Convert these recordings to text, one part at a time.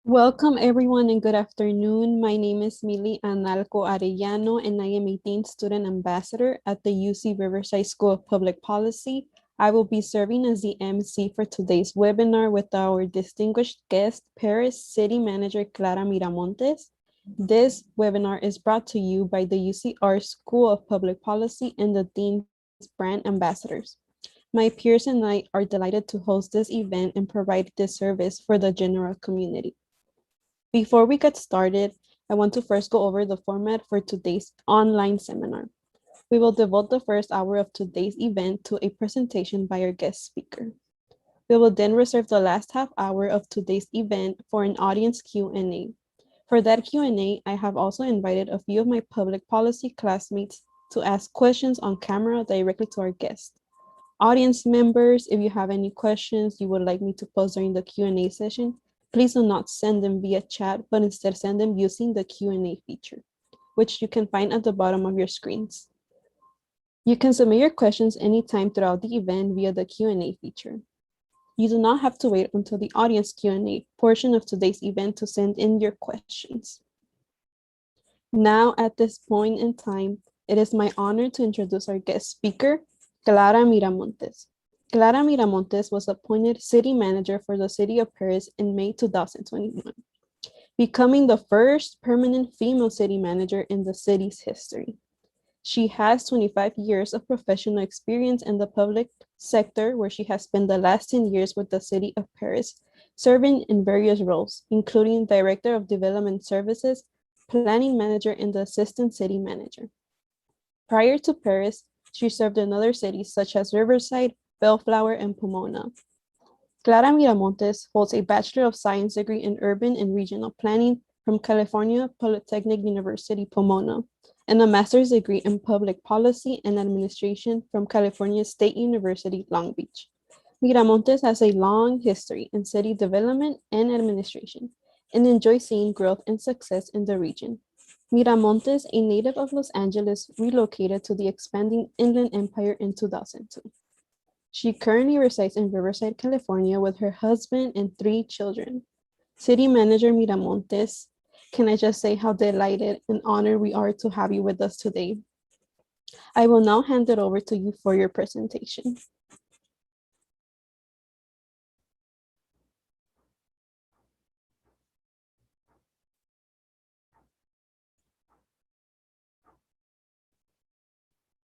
Welcome everyone and good afternoon. My name is Mili Analco Arellano and I am a Dean Student Ambassador at the UC Riverside School of Public Policy. I will be serving as the MC for today's webinar with our distinguished guest, Perris City Manager Clara Miramontes. This webinar is brought to you by the UCR School of Public Policy and the Dean's Brand Ambassadors. My peers and I are delighted to host this event and provide this service for the general community. Before we get started, I want to first go over the format for today's online seminar. We will devote the first hour of today's event to a presentation by our guest speaker. We will then reserve the last half hour of today's event for an audience Q&A. For that Q&A, I have also invited a few of my public policy classmates to ask questions on camera directly to our guest. Audience members, if you have any questions you would like me to pose during the Q&A session, please do not send them via chat, but instead send them using the Q&A feature, which you can find at the bottom of your screens. You can submit your questions anytime throughout the event via the Q&A feature. You do not have to wait until the audience Q&A portion of today's event to send in your questions. Now, at this point in time, it is my honor to introduce our guest speaker, Clara Miramontes. Clara Miramontes was appointed city manager for the city of Perris in May 2021, becoming the first permanent female city manager in the city's history. She has 25 years of professional experience in the public sector, where she has spent the last 10 years with the city of Perris, serving in various roles, including Director of Development Services, Planning Manager, and the Assistant City Manager. Prior to Perris, she served in other cities such as Riverside, Bellflower, and Pomona. Clara Miramontes holds a Bachelor of Science degree in Urban and Regional Planning from California Polytechnic University, Pomona, and a master's degree in Public Policy and Administration from California State University, Long Beach. Miramontes has a long history in city development and administration and enjoys seeing growth and success in the region. Miramontes, a native of Los Angeles, relocated to the expanding Inland Empire in 2002. She currently resides in Riverside, California with her husband and 3 children. City Manager Miramontes, can I just say how delighted and honored we are to have you with us today. I will now hand it over to you for your presentation.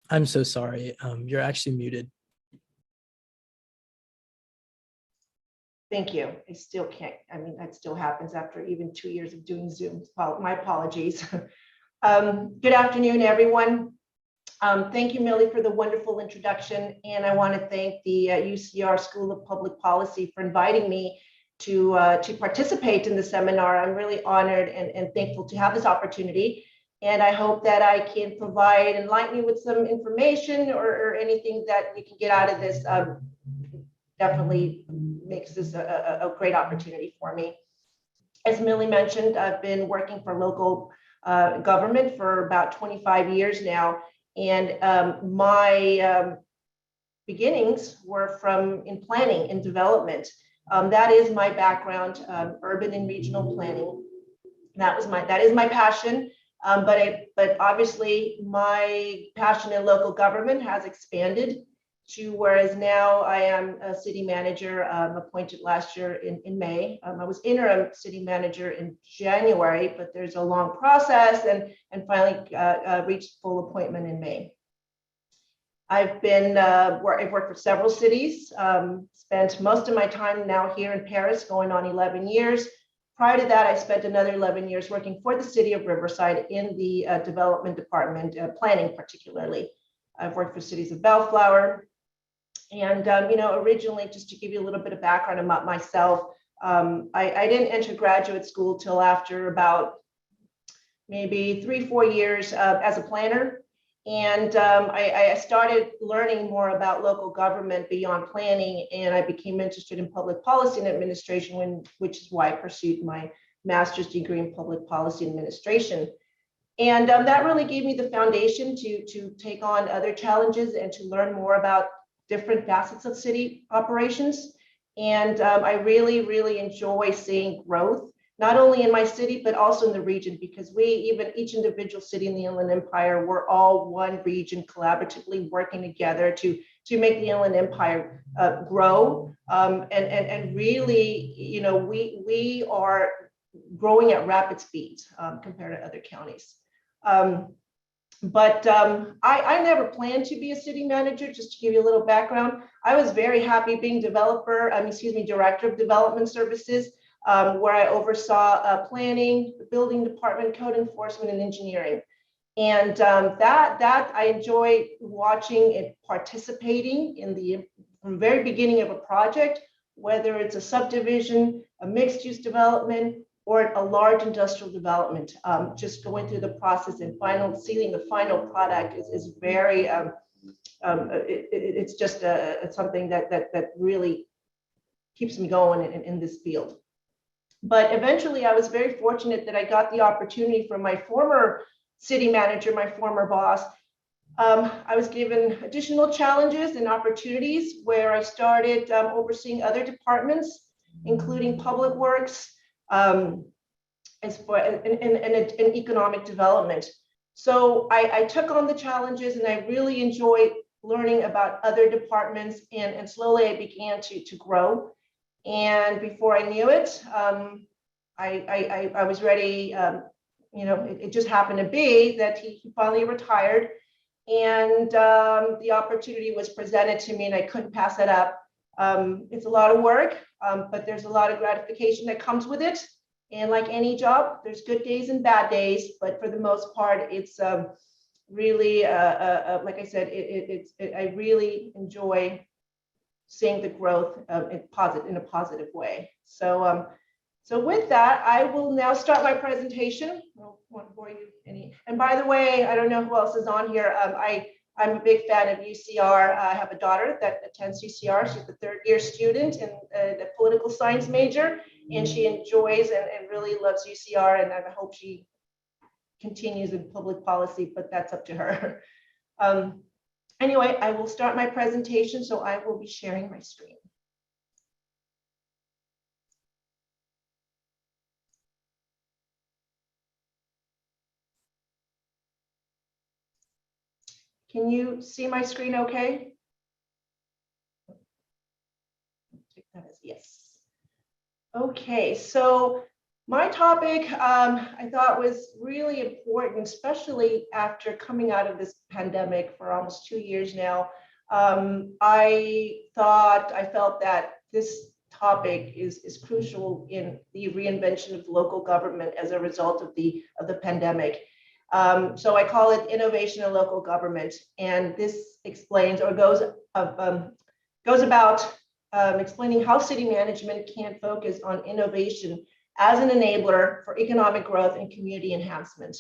I'm so sorry. You're actually muted. Thank you. I still can't, that still happens after even 2 years of doing Zoom. My apologies. Good afternoon, everyone. Thank you, Millie, for the wonderful introduction. And I want to thank the UCR School of Public Policy for inviting me to participate in the seminar. I'm really honored and thankful to have this opportunity. And I hope that I can provide, enlighten you with some information or anything that you can get out of this. Definitely makes this a great opportunity for me. As Millie mentioned, I've been working for local government for about 25 years now. And my beginnings were in planning and development. That is my background, urban and regional planning. That is my passion. But obviously my passion in local government has expanded to whereas now I am a city manager, appointed last year in May. I was interim city manager in January, but there's a long process and finally reached full appointment in May. I've worked for several cities, spent most of my time now here in Perris, going on 11 years. Prior to that, I spent another 11 years working for the city of Riverside in the development department, planning particularly. I've worked for cities of Bellflower. And, originally, just to give you a little bit of background about myself, I didn't enter graduate school till after about maybe 3-4 years as a planner. And I started learning more about local government beyond planning, and I became interested in public policy and administration, which is why I pursued my master's degree in public policy administration. And that really gave me the foundation to take on other challenges and to learn more about different facets of city operations. And I really, really enjoy seeing growth not only in my city, but also in the region, because each individual city in the Inland Empire, we're all one region collaboratively working together to make the Inland Empire grow. And really, we are growing at rapid speeds compared to other counties. I never planned to be a city manager. Just to give you a little background, I was very happy being director of development services, where I oversaw planning, the building department, code enforcement, and engineering. And that I enjoy watching it, participating from the very beginning of a project, whether it's a subdivision, a mixed-use development, or a large industrial development. Just going through the process and seeing the final product is very, it's just something that really keeps me going in this field. But eventually I was very fortunate that I got the opportunity from my former city manager, my former boss. I was given additional challenges and opportunities where I started overseeing other departments, including public works, and economic development. So I took on the challenges, and I really enjoyed learning about other departments, and slowly I began to grow. And before I knew it, I was ready. It just happened to be that he finally retired, and the opportunity was presented to me, and I couldn't pass it up. It's a lot of work, but there's a lot of gratification that comes with it. And like any job, there's good days and bad days, but for the most part, it's really, like I said, I really enjoy seeing the growth in a positive way. So with that, I will now start my presentation. I won't bore you any. And by the way, I don't know who else is on here. I'm a big fan of UCR. I have a daughter that attends UCR. She's a third-year student in the political science major, and she enjoys and really loves UCR, and I hope she continues in public policy, but that's up to her. Anyway, I will start my presentation, so I will be sharing my screen. Can you see my screen okay? Take that as yes. Okay, so my topic I thought was really important, especially after coming out of this pandemic for almost 2 years now. I felt that this topic is crucial in the reinvention of local government as a result of the pandemic. So I call it innovation in local government, and this explains or goes about explaining how city management can focus on innovation as an enabler for economic growth and community enhancement.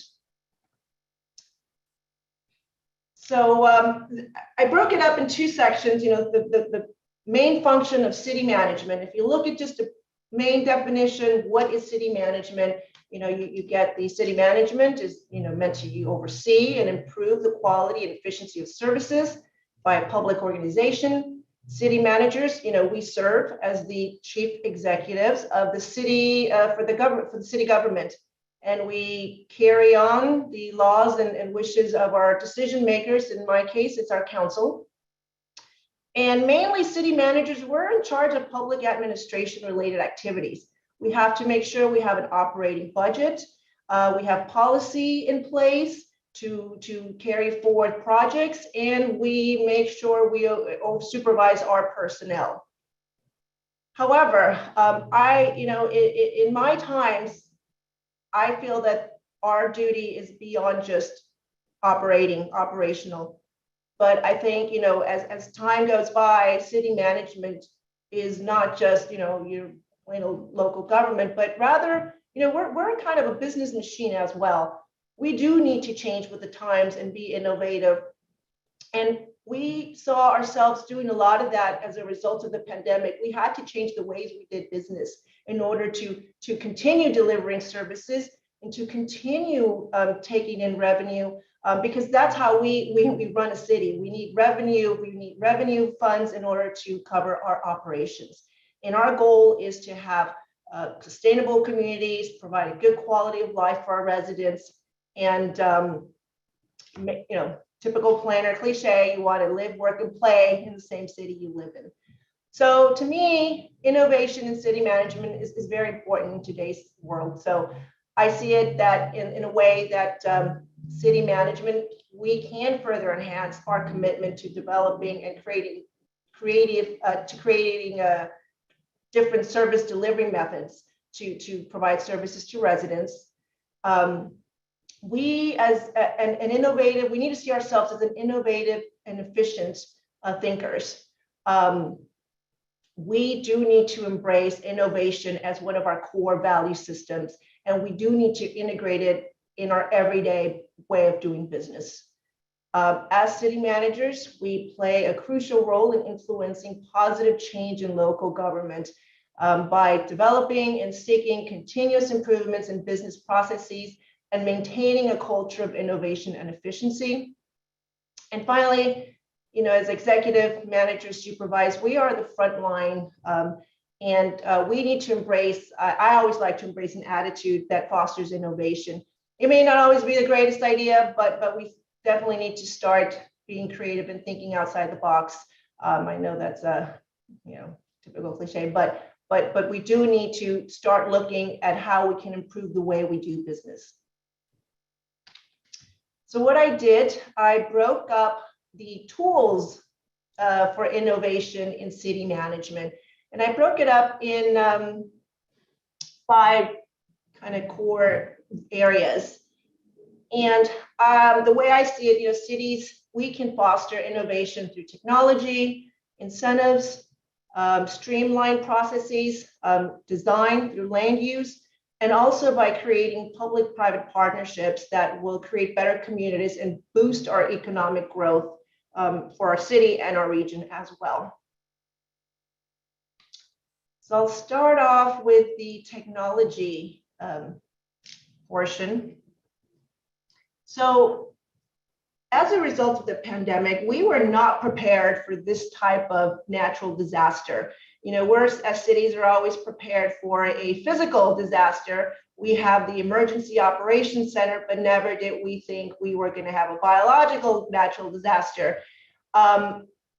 So I broke it up in 2 sections. The main function of city management. If you look at just the main definition, what is city management? You get the city management is meant to oversee and improve the quality and efficiency of services by a public organization. City managers, we serve as the chief executives of the city for the city government, and we carry on the laws and wishes of our decision makers. In my case, it's our council. And mainly city managers, we're in charge of public administration related activities. We have to make sure we have an operating budget. We have policy in place to carry forward projects, and we make sure we supervise our personnel. However, in my times, I feel that our duty is beyond just operational. But I think, as time goes by, city management is not just, your local government, but rather, we're kind of a business machine as well. We do need to change with the times and be innovative. And we saw ourselves doing a lot of that as a result of the pandemic. We had to change the ways we did business in order to continue delivering services and to continue taking in revenue, because that's how we run a city. We need revenue funds in order to cover our operations. And our goal is to have sustainable communities, provide a good quality of life for our residents, and typical planner cliche, you want to live, work, and play in the same city you live in. So to me, innovation in city management is very important in today's world. So I see it that in a way that city management, we can further enhance our commitment to developing and creating different service delivery methods to provide services to residents. We as an innovative, we need to see ourselves as an innovative and efficient thinkers. We do need to embrace innovation as one of our core value systems, and we do need to integrate it in our everyday way of doing business. As city managers, we play a crucial role in influencing positive change in local government by developing and seeking continuous improvements in business processes and maintaining a culture of innovation and efficiency. And finally, as executive managers, supervisors, we are the front line, and we need to embrace, I always like to embrace an attitude that fosters innovation. It may not always be the greatest idea, but we definitely need to start being creative and thinking outside the box. I know that's a typical cliche, but we do need to start looking at how we can improve the way we do business. So what I did, I broke up the tools for innovation in city management, and I broke it up in 5 kind of core areas. And the way I see it, cities, we can foster innovation through technology, incentives, streamlined processes, design through land use, and also by creating public-private partnerships that will create better communities and boost our economic growth for our city and our region as well. So I'll start off with the technology portion. So as a result of the pandemic, we were not prepared for this type of natural disaster. We're, as cities, are always prepared for a physical disaster. We have the Emergency Operations Center, but never did we think we were going to have a biological natural disaster.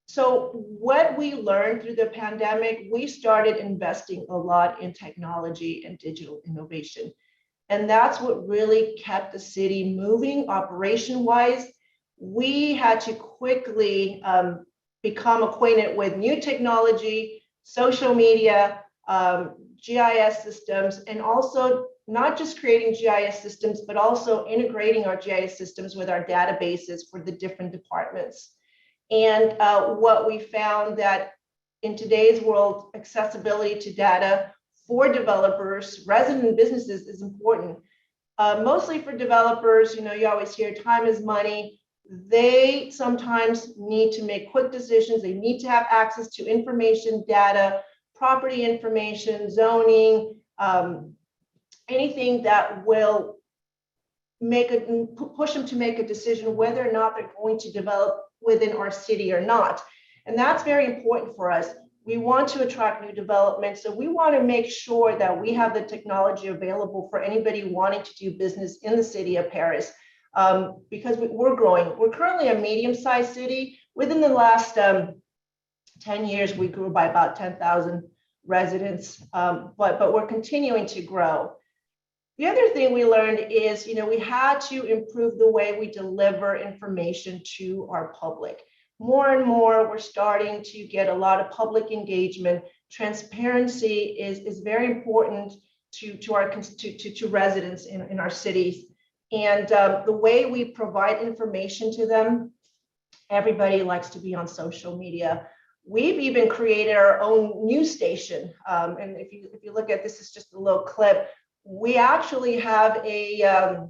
So what we learned through the pandemic, we started investing a lot in technology and digital innovation. And that's what really kept the city moving operation-wise. We had to quickly become acquainted with new technology, social media, GIS systems, and also not just creating GIS systems, but also integrating our GIS systems with our databases for the different departments. And what we found that in today's world, accessibility to data for developers, resident businesses is important. Mostly for developers, you always hear time is money. They sometimes need to make quick decisions. They need to have access to information, data, property information, zoning, anything that will push them to make a decision whether or not they're going to develop within our city or not. And that's very important for us. We want to attract new development. So we want to make sure that we have the technology available for anybody wanting to do business in the city of Perris. Because we're growing. We're currently a medium-sized city. Within the last 10 years, we grew by about 10,000 residents, but we're continuing to grow. The other thing we learned is, we had to improve the way we deliver information to our public. More and more, we're starting to get a lot of public engagement. Transparency is very important to residents in our cities. And the way we provide information to them, everybody likes to be on social media. We've even created our own news station. And if you look at this, is just a little clip. We actually have a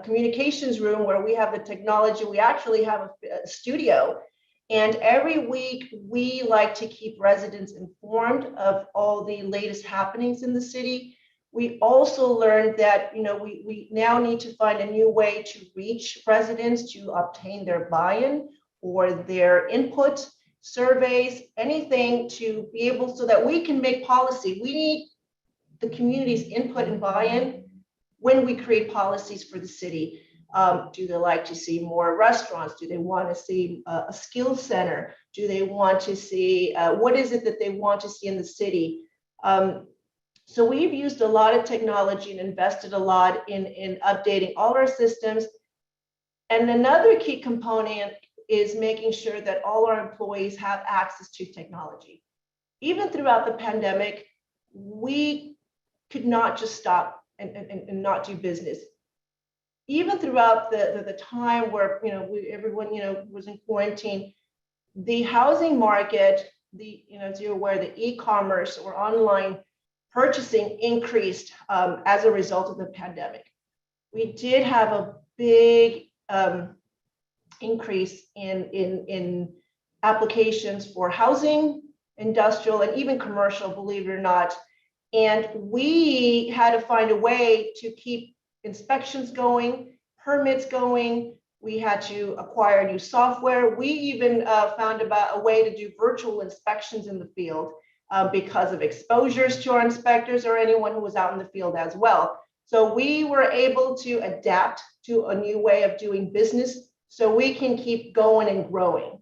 communications room where we have the technology. We actually have a studio. And every week, we like to keep residents informed of all the latest happenings in the city. We also learned that we now need to find a new way to reach residents to obtain their buy-in or their input. surveys, anything to be able so that we can make policy. We need the community's input and buy-in when we create policies for the city. Do they like to see more restaurants? Do they want to see a skills center? Do they want to see, what is it that they want to see in the city? So we've used a lot of technology and invested a lot in updating all our systems. And another key component is making sure that all our employees have access to technology. Even throughout the pandemic, we could not just stop and not do business. Even throughout the time where everyone was in quarantine, the housing market, as you're aware, the e-commerce or online purchasing increased as a result of the pandemic. We did have a big increase in applications for housing, industrial, and even commercial, believe it or not. And we had to find a way to keep inspections going, permits going. We had to acquire new software. We even found about a way to do virtual inspections in the field because of exposures to our inspectors or anyone who was out in the field as well. So we were able to adapt to a new way of doing business so we can keep going and growing.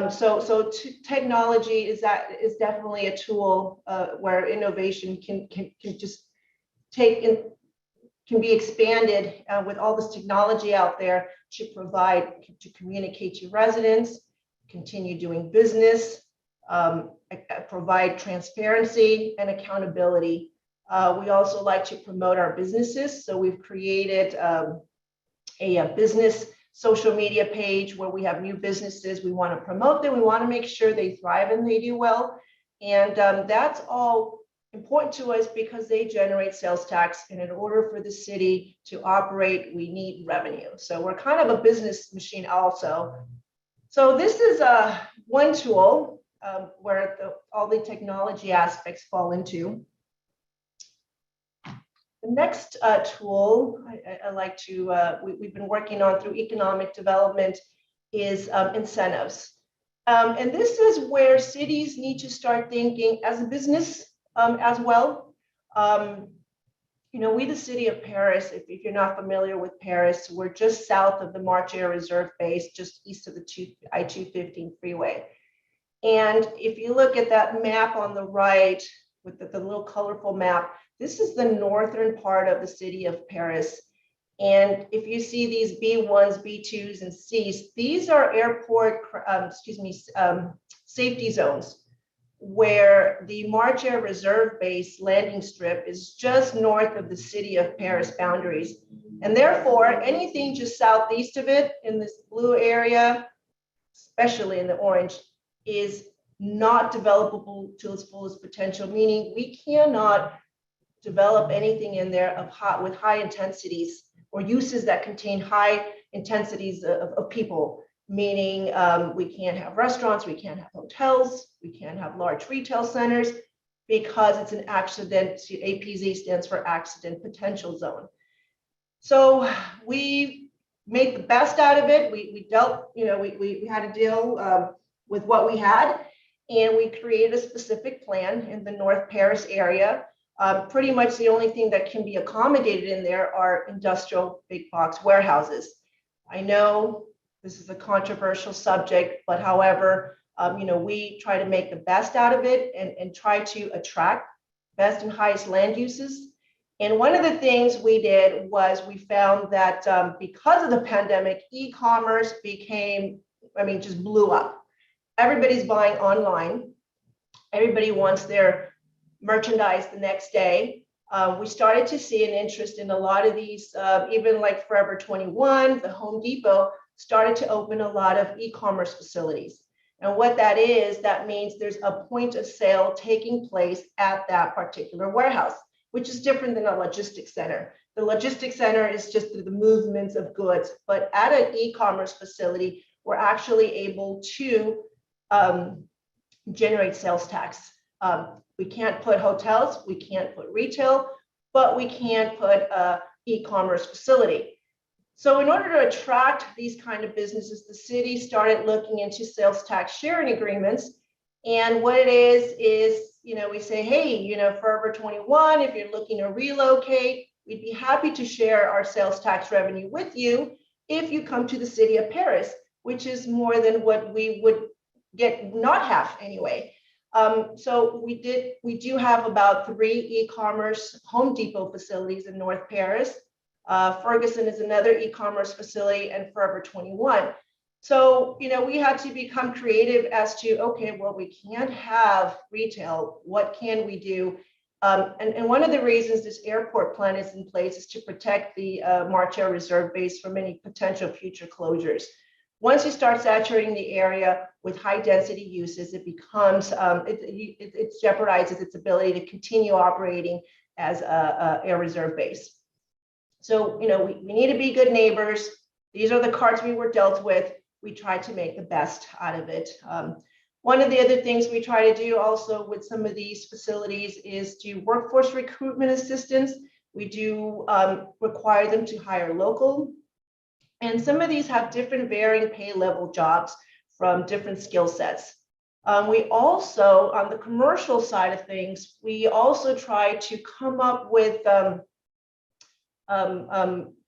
So technology is definitely a tool where innovation can just can be expanded with all this technology out there to communicate to residents, continue doing business, provide transparency and accountability. We also like to promote our businesses. So we've created a business social media page where we have new businesses. We want to promote them. We want to make sure they thrive and they do well. And that's all important to us because they generate sales tax. And in order for the city to operate, we need revenue. So we're kind of a business machine also. So this is one tool where all the technology aspects fall into. The next tool I like to, we've been working on through economic development is incentives. And this is where cities need to start thinking as a business as well. We, the city of Perris, if you're not familiar with Perris, we're just south of the March Air Reserve Base, just east of the I-215 freeway. And if you look at that map on the right with the little colorful map, this is the northern part of the city of Perris. And if you see these B1s, B2s, and Cs, these are airport, safety zones where the March Air Reserve Base landing strip is just north of the city of Perris boundaries. And therefore, anything just southeast of it in this blue area, especially in the orange, is not developable to its fullest potential, meaning we cannot develop anything in there with high intensities or uses that contain high intensities of people, meaning we can't have restaurants, we can't have hotels, we can't have large retail centers because it's an accident. APZ stands for accident potential zone. So we made the best out of it. We dealt, we had to deal with what we had, and we created a specific plan in the North Perris area. Pretty much the only thing that can be accommodated in there are industrial big box warehouses. I know this is a controversial subject, but however, we try to make the best out of it and try to attract best and highest land uses. And one of the things we did was we found that because of the pandemic, e-commerce just blew up. Everybody's buying online. Everybody wants their merchandise the next day. We started to see an interest in a lot of these, even like Forever 21, the Home Depot started to open a lot of e-commerce facilities. And what that is, that means there's a point of sale taking place at that particular warehouse, which is different than a logistics center. The logistics center is just the movements of goods, but at an e-commerce facility, we're actually able to generate sales tax. We can't put hotels, we can't put retail, but we can put an e-commerce facility. So in order to attract these kind of businesses, the city started looking into sales tax sharing agreements. And what it is, we say, hey, Forever 21, if you're looking to relocate, we'd be happy to share our sales tax revenue with you if you come to the city of Perris, which is more than what we would not have anyway. So we do have about 3 e-commerce Home Depot facilities in North Perris. Ferguson is another e-commerce facility, and Forever 21. So, we had to become creative as to, okay, well, we can't have retail. What can we do? And one of the reasons this airport plan is in place is to protect the March Air Reserve base from any potential future closures. Once you start saturating the area with high density uses, it becomes, it jeopardizes its ability to continue operating as a Air Reserve base. So, we need to be good neighbors. These are the cards we were dealt with. We try to make the best out of it. One of the other things we try to do also with some of these facilities is do workforce recruitment assistance. We do require them to hire local. And some of these have different varying pay level jobs from different skill sets. We also, on the commercial side of things, we also try to come up with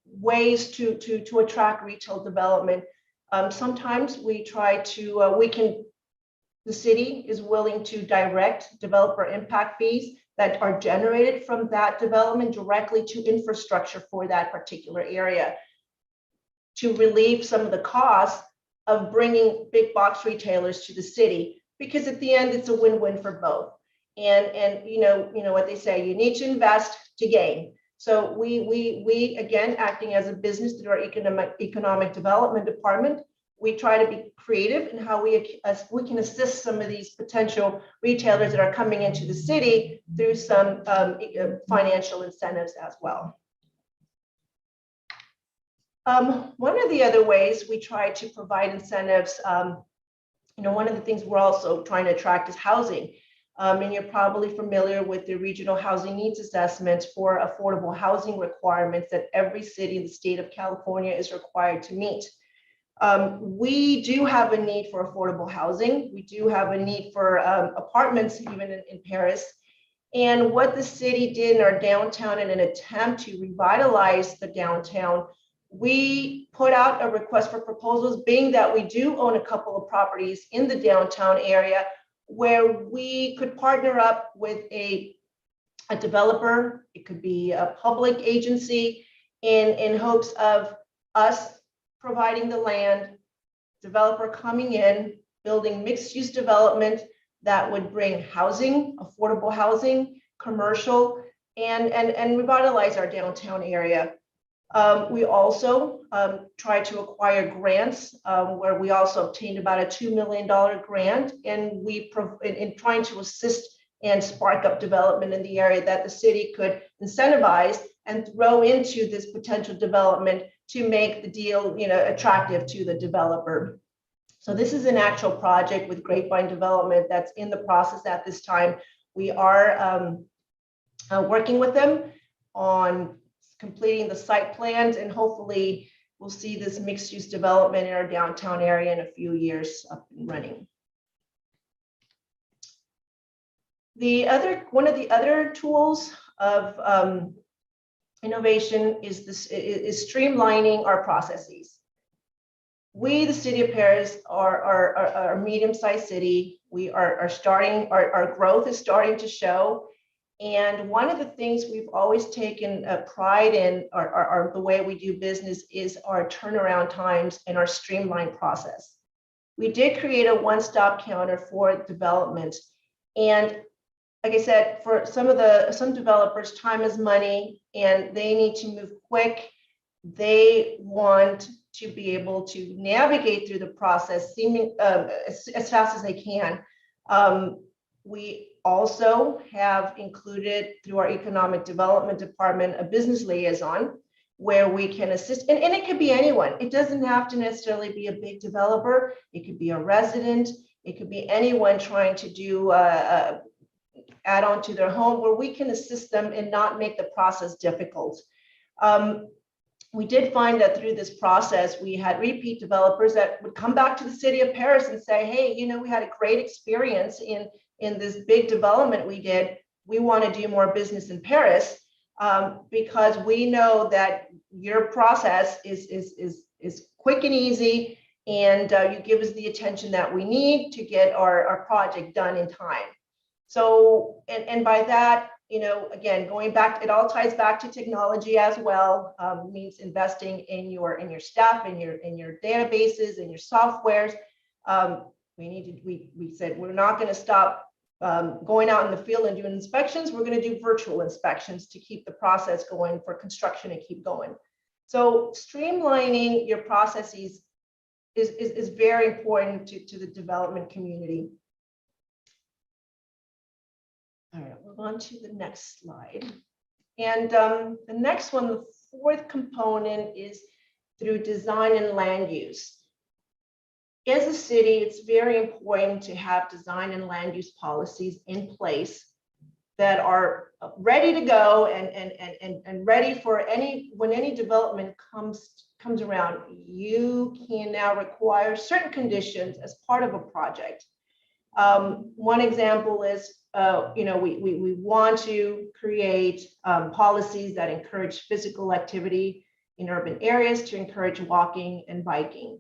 ways to attract retail development. Sometimes we try to, the city is willing to direct developer impact fees that are generated from that development directly to infrastructure for that particular area to relieve some of the costs of bringing big box retailers to the city, because at the end, it's a win-win for both. And you know what they say, you need to invest to gain. So we again, acting as a business through our economic development department, we try to be creative in how we can assist some of these potential retailers that are coming into the city through some financial incentives as well. One of the other ways we try to provide incentives, one of the things we're also trying to attract is housing. And you're probably familiar with the regional housing needs assessments for affordable housing requirements that every city in the state of California is required to meet. We do have a need for affordable housing. We do have a need for apartments, even in Perris. And what the city did in our downtown in an attempt to revitalize the downtown, we put out a request for proposals, being that we do own a couple of properties in the downtown area where we could partner up with a developer. It could be a public agency in hopes of us providing the land, developer coming in, building mixed-use development that would bring housing, affordable housing, commercial, and revitalize our downtown area. We also tried to acquire grants where we also obtained about a $2 million grant, and in trying to assist and spark up development in the area that the city could incentivize and throw into this potential development to make the deal, attractive to the developer. So this is an actual project with Grapevine Development that's in the process at this time. We are working with them on completing the site plans, and hopefully we'll see this mixed-use development in our downtown area in a few years up and running. One of the other tools of innovation is streamlining our processes. We, the city of Perris, are a medium-sized city. We are starting, our growth is starting to show. And one of the things we've always taken pride in, or the way we do business, is our turnaround times and our streamlined process. We did create a one-stop counter for development. And like I said, for some developers, time is money, and they need to move quick. They want to be able to navigate through the process as fast as they can. We also have included, through our economic development department, a business liaison where we can assist, and it could be anyone. It doesn't have to necessarily be a big developer. It could be a resident. It could be anyone trying to do add on to their home, where we can assist them and not make the process difficult. we did find that through this process, we had repeat developers that would come back to the city of Perris and say, hey, you know, we had a great experience in this big development we did. We want to do more business in Perris because we know that your process is quick and easy, and you give us the attention that we need to get our project done in time. So, and by that, you know, again, going back, it all ties back to technology as well. Means investing in your staff, in your databases, in your softwares. We said we're not going to stop going out in the field and doing inspections. We're going to do virtual inspections to keep the process going for construction and keep going. So streamlining your processes is very important to the development community. All right, move on to the next slide. And the next one, the fourth component, is through design and land use. As a city, it's very important to have design and land use policies in place that are ready to go and ready for when any development comes around. You can now require certain conditions as part of a project. One example is, you know, we want to create policies that encourage physical activity in urban areas to encourage walking and biking.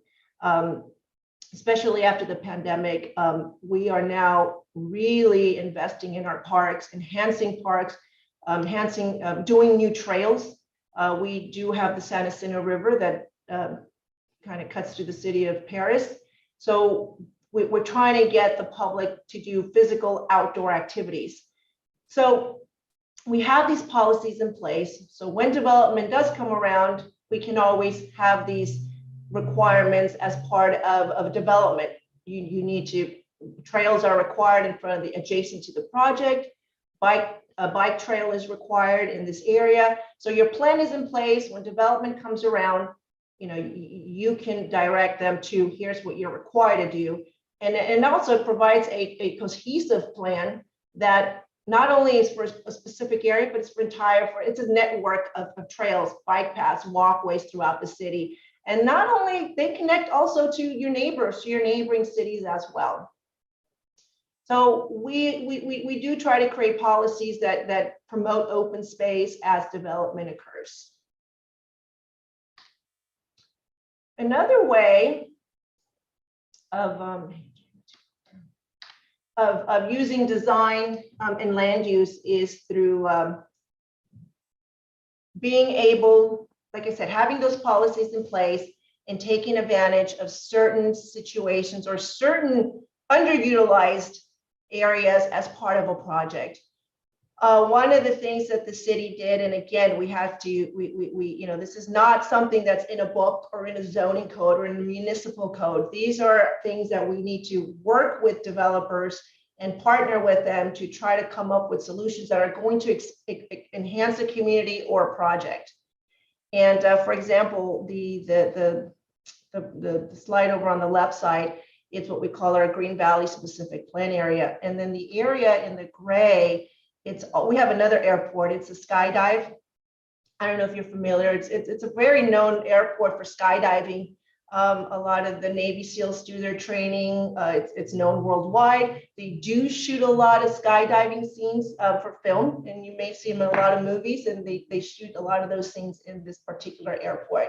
Especially after the pandemic, we are now really investing in our parks, enhancing parks, doing new trails. We do have the San Jacinto River that kind of cuts through the city of Perris. So we're trying to get the public to do physical outdoor activities. So we have these policies in place. So when development does come around, we can always have these requirements as part of development. You need to, trails are required in front of the adjacent to the project. A bike trail is required in this area. So your plan is in place. When development comes around, you know, you can direct them to, here's what you're required to do. And also provides a cohesive plan that not only is for a specific area, but it's for it's a network of trails, bike paths, walkways throughout the city. And not only, they connect also to your neighbors, to your neighboring cities as well. So we do try to create policies that promote open space as development occurs. Another way of using design and land use is through being able, like I said, having those policies in place and taking advantage of certain situations or certain underutilized areas as part of a project. One of the things that the city did, and again, we have to, you know, this is not something that's in a book or in a zoning code or in a municipal code. These are things that we need to work with developers and partner with them to try to come up with solutions that are going to enhance a community or a project. And for example, the slide over on the left side, it's what we call our Green Valley specific plan area. And then the area in the gray, we have another airport. It's a skydive. I don't know if you're familiar. It's a very known airport for skydiving. A lot of the Navy SEALs do their training. It's known worldwide. They do shoot a lot of skydiving scenes for film, and you may see them in a lot of movies, and they shoot a lot of those scenes in this particular airport.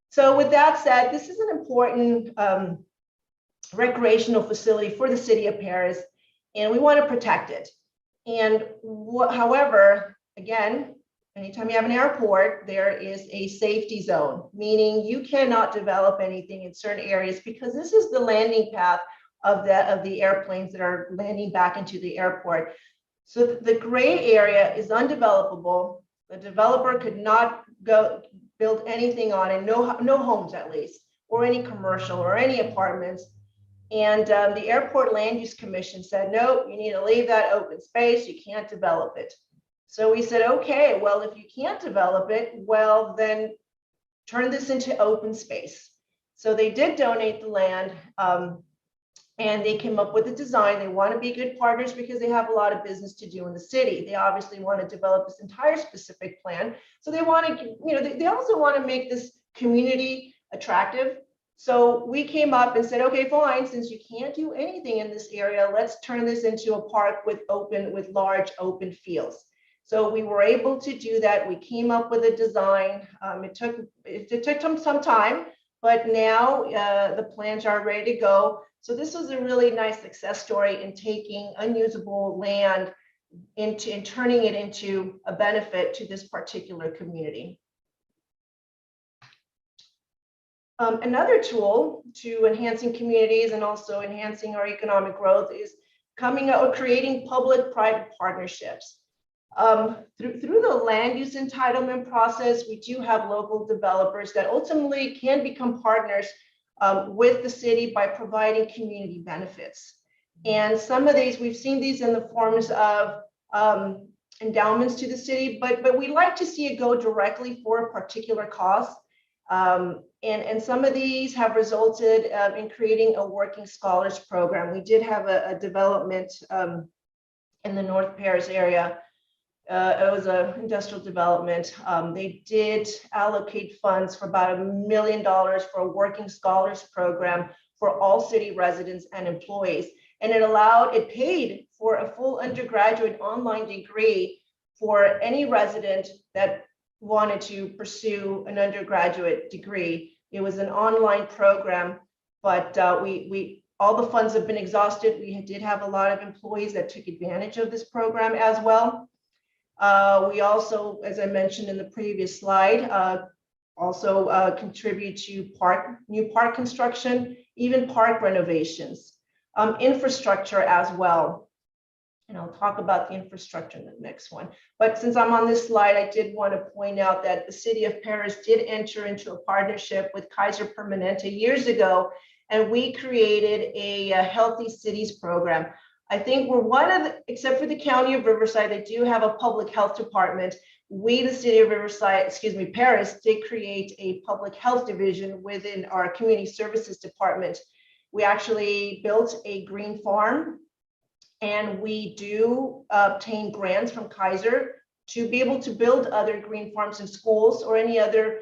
So with that said, this is an important recreational facility for the city of Perris, and we want to protect it. And however, again, anytime you have an airport, there is a safety zone, meaning you cannot develop anything in certain areas because this is the landing path of the airplanes that are landing back into the airport. So the gray area is undevelopable. The developer could not go build anything on it, no homes at least, or any commercial or any apartments. And the Airport Land Use Commission said, no, you need to leave that open space. You can't develop it. So we said, okay, well, if you can't develop it, well, then turn this into open space. So they did donate the land. And they came up with a design. They want to be good partners because they have a lot of business to do in the city. They obviously want to develop this entire specific plan. So they want to, they also want to make this community attractive. So we came up and said, okay, fine, since you can't do anything in this area, let's turn this into a park with large open fields. So we were able to do that. We came up with a design. It took some time, but now the plans are ready to go. So this was a really nice success story in taking unusable land and turning it into a benefit to this particular community. Another tool to enhancing communities and also enhancing our economic growth is coming out with creating public-private partnerships. Through the land use entitlement process, we do have local developers that ultimately can become partners with the city by providing community benefits. And some of these, we've seen these in the forms of endowments to the city, but we like to see it go directly for a particular cause. And some of these have resulted in creating a working scholars program. We did have a development in the North Perris area. It was an industrial development. They did allocate funds for about $1 million for a working scholars program for all city residents and employees. And it paid for a full undergraduate online degree for any resident that wanted to pursue an undergraduate degree. It was an online program, but all the funds have been exhausted. We did have a lot of employees that took advantage of this program as well. We also, as I mentioned in the previous slide, also contribute to new park construction, even park renovations, infrastructure as well. And I'll talk about the infrastructure in the next one. But since I'm on this slide, I did want to point out that the city of Perris did enter into a partnership with Kaiser Permanente years ago, and we created a Healthy Cities program. I think we're one of the, except for the county of Riverside, they do have a public health department. We, the city of Riverside, Perris, did create a public health division within our community services department. We actually built a green farm, and we do obtain grants from Kaiser to be able to build other green farms in schools or any other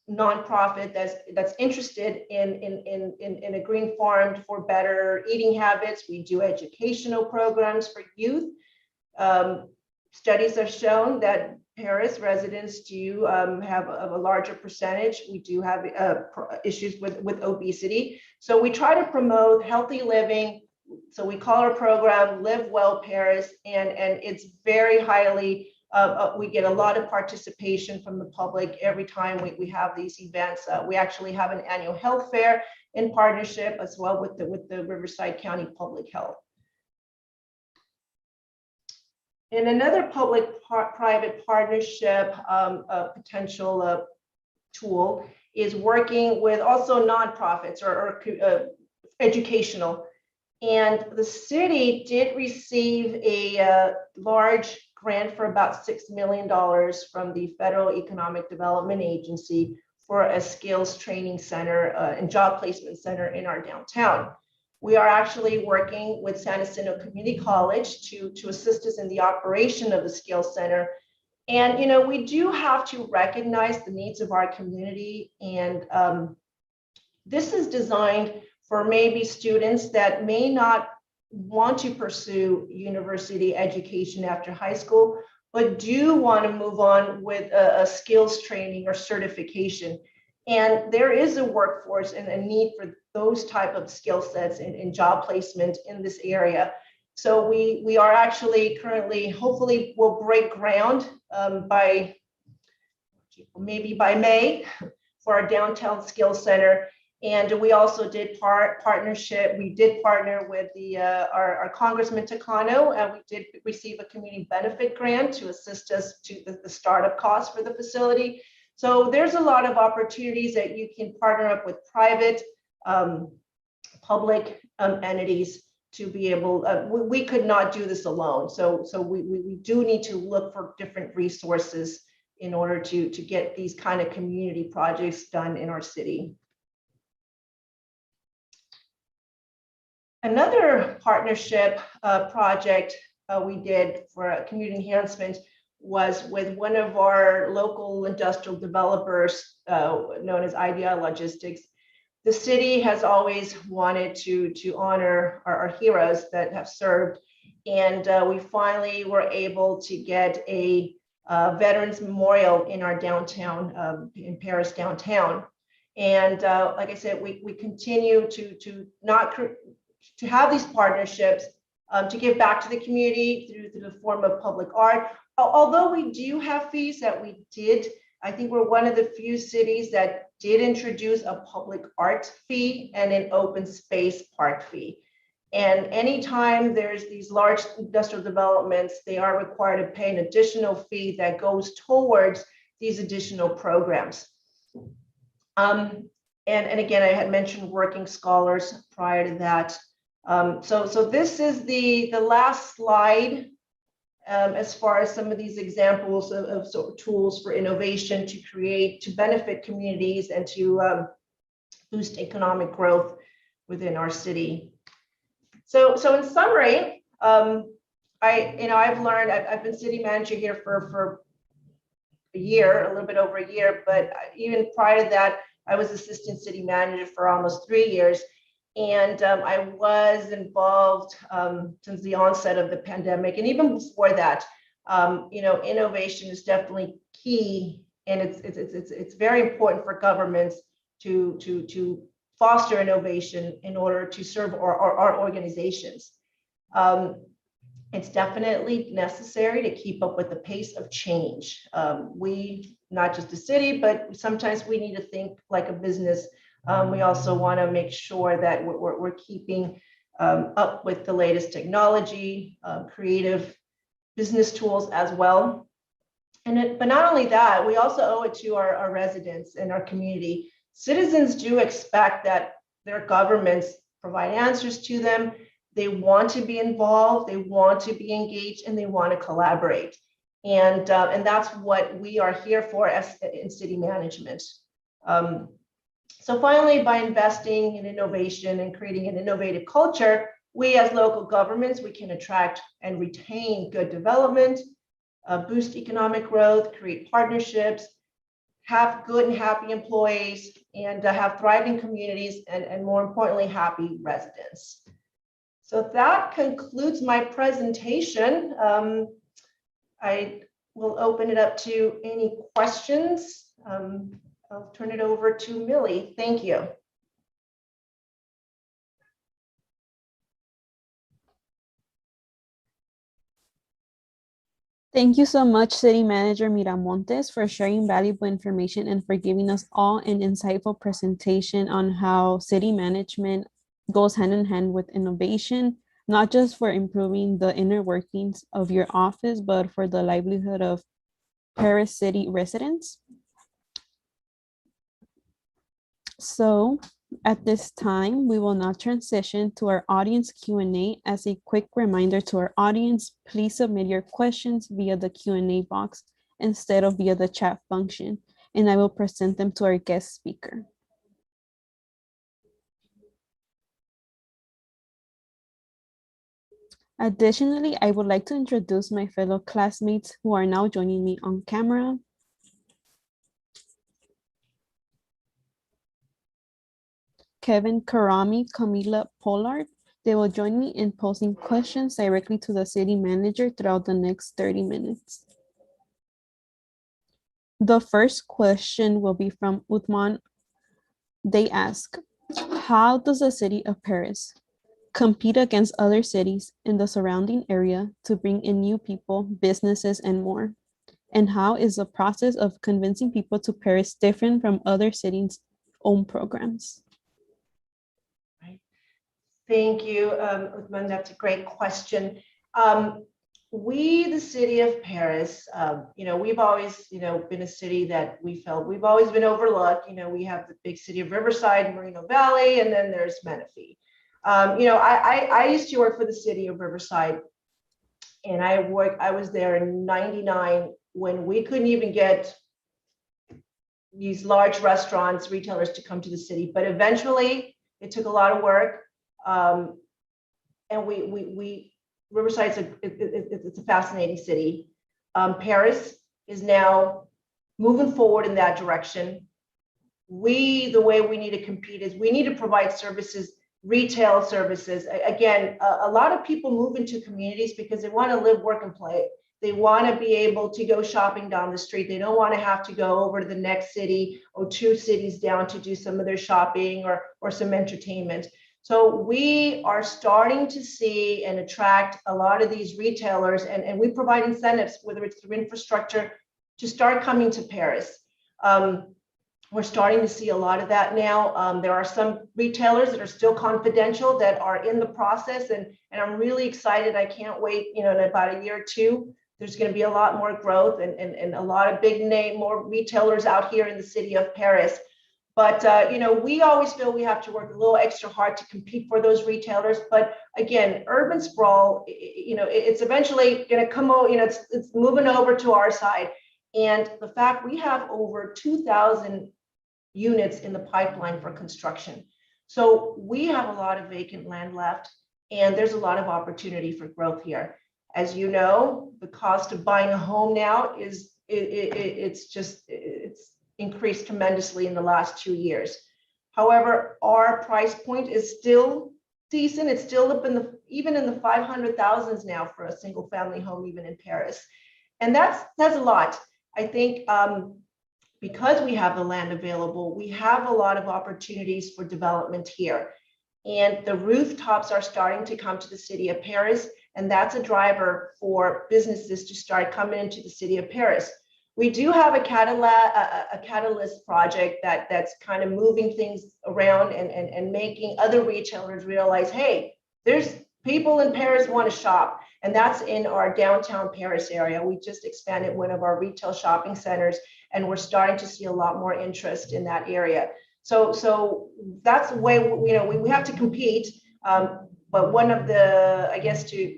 nonprofit that's interested in a green farm for better eating habits. We do educational programs for youth. Studies have shown that Perris residents do have a larger percentage. We do have issues with obesity. So we try to promote healthy living. So we call our program Live Well Perris, and it's very highly, we get a lot of participation from the public every time we have these events. We actually have an annual health fair in partnership as well with the Riverside County Public Health. And another public-private partnership potential tool is working with also nonprofits or educational. And the city did receive a large grant for about $6 million from the Federal Economic Development Agency for a skills training center and job placement center in our downtown. We are actually working with San Jacinto Community College to assist us in the operation of the skills center. And, we do have to recognize the needs of our community. And this is designed for maybe students that may not want to pursue university education after high school, but do want to move on with a skills training or certification. And there is a workforce and a need for those type of skill sets in job placement in this area. So we are actually currently, hopefully we'll break ground by May for our downtown skills center. And we also did partnership. We did partner with our Congressman Takano, and we did receive a community benefit grant to assist us to the startup costs for the facility. So there's a lot of opportunities that you can partner up with private, public entities to be able. We could not do this alone. So we do need to look for different resources in order to get these kind of community projects done in our city. Another partnership project we did for community enhancement was with one of our local industrial developers known as IDI Logistics. The city has always wanted to honor our heroes that have served, and we finally were able to get a Veterans Memorial in our downtown, in Perris downtown. And like I said, we continue to have these partnerships to give back to the community through the form of public art. Although we do have fees that we did, I think we're one of the few cities that did introduce a public art fee and an open space park fee. And anytime there's these large industrial developments, they are required to pay an additional fee that goes towards these additional programs. And again, I had mentioned working scholars prior to that. So this is the last slide as far as some of these examples of sort of tools for innovation to benefit communities and to boost economic growth within our city. So in summary, I've learned, I've been city manager here for a year, a little bit over a year, but even prior to that, I was assistant city manager for almost 3 years. And I was involved since the onset of the pandemic, and even before that. Innovation is definitely key, and it's very important for governments to foster innovation in order to serve our organizations. It's definitely necessary to keep up with the pace of change. We, not just the city, but sometimes we need to think like a business. We also want to make sure that we're keeping up with the latest technology, creative business tools as well. But not only that, we also owe it to our residents and our community. Citizens do expect that their governments provide answers to them. They want to be involved, they want to be engaged, and they want to collaborate. And that's what we are here for in city management. So finally, by investing in innovation and creating an innovative culture, we as local governments, we can attract and retain good development, boost economic growth, create partnerships, have good and happy employees, and have thriving communities, and more importantly, happy residents. So that concludes my presentation. I will open it up to any questions. I'll turn it over to Millie. Thank you. Thank you so much, City Manager Miramontes, for sharing valuable information and for giving us all an insightful presentation on how city management goes hand in hand with innovation, not just for improving the inner workings of your office, but for the livelihood of Perris City residents. So at this time, we will now transition to our audience Q&A. As a quick reminder to our audience, please submit your questions via the Q&A box instead of via the chat function, and I will present them to our guest speaker. Additionally, I would like to introduce my fellow classmates who are now joining me on camera. Kevin Karami, Camila Pollard. They will join me in posing questions directly to the city manager throughout the next 30 minutes. The first question will be from Uthman. They ask, how does the city of Perris compete against other cities in the surrounding area to bring in new people, businesses, and more? And how is the process of convincing people to Perris different from other cities' own programs? Thank you, Uthman. That's a great question. We, the city of Perris, we've always, been a city that we felt we've always been overlooked. We have the big city of Riverside, Moreno Valley, and then there's Menifee. I used to work for the city of Riverside, and I was there in '99 when we couldn't even get these large restaurants, retailers to come to the city. But eventually, it took a lot of work. and Riverside's it's a fascinating city. Perris is now moving forward in that direction. The way we need to compete is we need to provide services, retail services. Again, a lot of people move into communities because they want to live, work, and play. They want to be able to go shopping down the street. They don't want to have to go over to the next city or 2 cities down to do some of their shopping or some entertainment. So we are starting to see and attract a lot of these retailers, and we provide incentives, whether it's through infrastructure, to start coming to Perris. We're starting to see a lot of that now. There are some retailers that are still confidential that are in the process, and I'm really excited. I can't wait, in about a year or 2, there's going to be a lot more growth and a lot of big name, more retailers out here in the city of Perris. But, we always feel we have to work a little extra hard to compete for those retailers. But again, urban sprawl, it's eventually going to come over, it's moving over to our side. And the fact we have over 2,000 units in the pipeline for construction. So we have a lot of vacant land left, and there's a lot of opportunity for growth here. As you know, the cost of buying a home now is it's increased tremendously in the last 2 years. However, our price point is still decent. It's still up even in the 500,000s now for a single family home, even in Perris. And that's a lot. I think because we have the land available, we have a lot of opportunities for development here. And the rooftops are starting to come to the city of Perris, and that's a driver for businesses to start coming into the city of Perris. We do have a catalyst project that's kind of moving things around and making other retailers realize, hey, there's people in Perris want to shop. And that's in our downtown Perris area. We just expanded one of our retail shopping centers, and we're starting to see a lot more interest in that area. So that's the way, we have to compete. But one of the,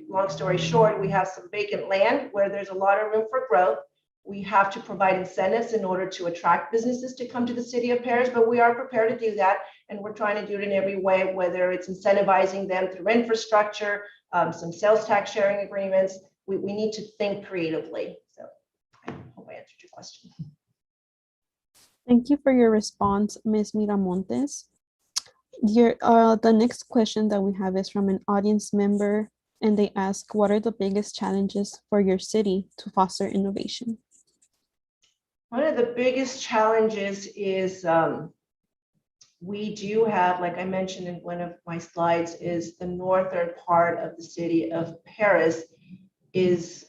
long story short, we have some vacant land where there's a lot of room for growth. We have to provide incentives in order to attract businesses to come to the city of Perris, but we are prepared to do that. And we're trying to do it in every way, whether it's incentivizing them through infrastructure, some sales tax sharing agreements. We need to think creatively. So I hope I answered your question. Thank you for your response, Ms. Miramontes. The next question that we have is from an audience member, and they ask, what are the biggest challenges for your city to foster innovation? One of the biggest challenges is we do have, like I mentioned in one of my slides, is the northern part of the city of Perris is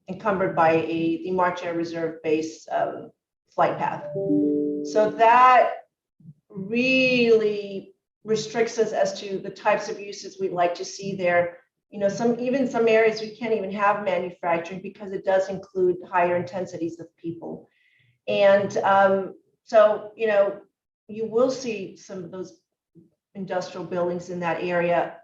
encumbered by the March Air Reserve base flight path. So that really restricts us as to the types of uses we'd like to see there. Some areas we can't even have manufacturing because it does include higher intensities of people. And so, you will see some of those industrial buildings in that area,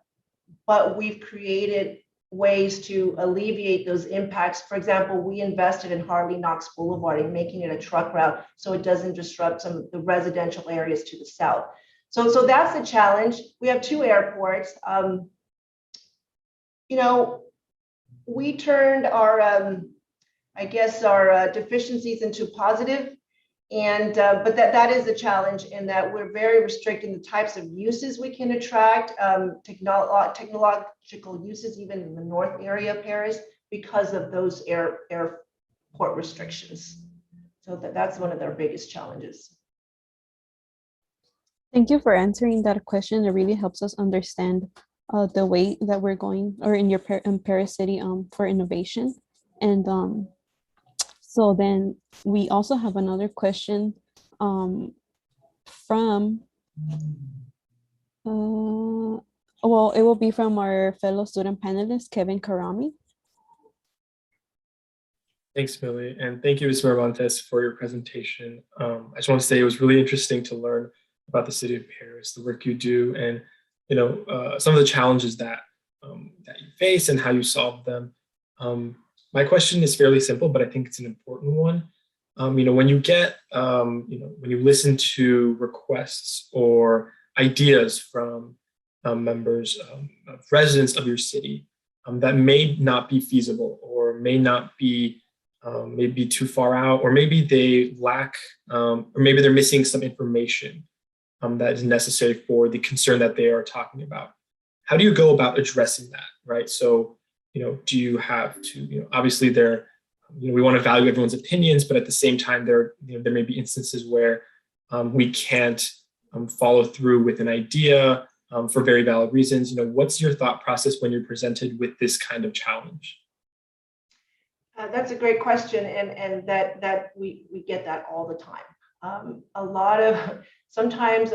but we've created ways to alleviate those impacts. For example, we invested in Harley Knox Boulevard and making it a truck route so it doesn't disrupt some of the residential areas to the south. So that's the challenge. We have 2 airports. We turned our, our deficiencies into positive. And but that is a challenge in that we're very restricted in the types of uses we can attract, technological uses, even in the north area of Perris, because of those airport restrictions. So that's one of their biggest challenges. Thank you for answering that question. It really helps us understand the way that we're going, or in Perris City, for innovation. And so then we also have another question from, it will be from our fellow student panelist, Kevin Karami. Thanks, Millie. And thank you, Ms. Miramontes, for your presentation. I just want to say it was really interesting to learn about the city of Perris, the work you do, and some of the challenges that you face and how you solve them. My question is fairly simple, but I think it's an important one. When you get, when you listen to requests or ideas from members, of residents of your city that may not be feasible or may not be maybe too far out, or maybe they lack, or maybe they're missing some information that is necessary for the concern that they are talking about. How do you go about addressing that, right? So, do you have to, obviously we want to value everyone's opinions, but at the same time, there may be instances where we can't follow through with an idea for very valid reasons. What's your thought process when you're presented with this kind of challenge? That's a great question, and that we get that all the time. A lot of sometimes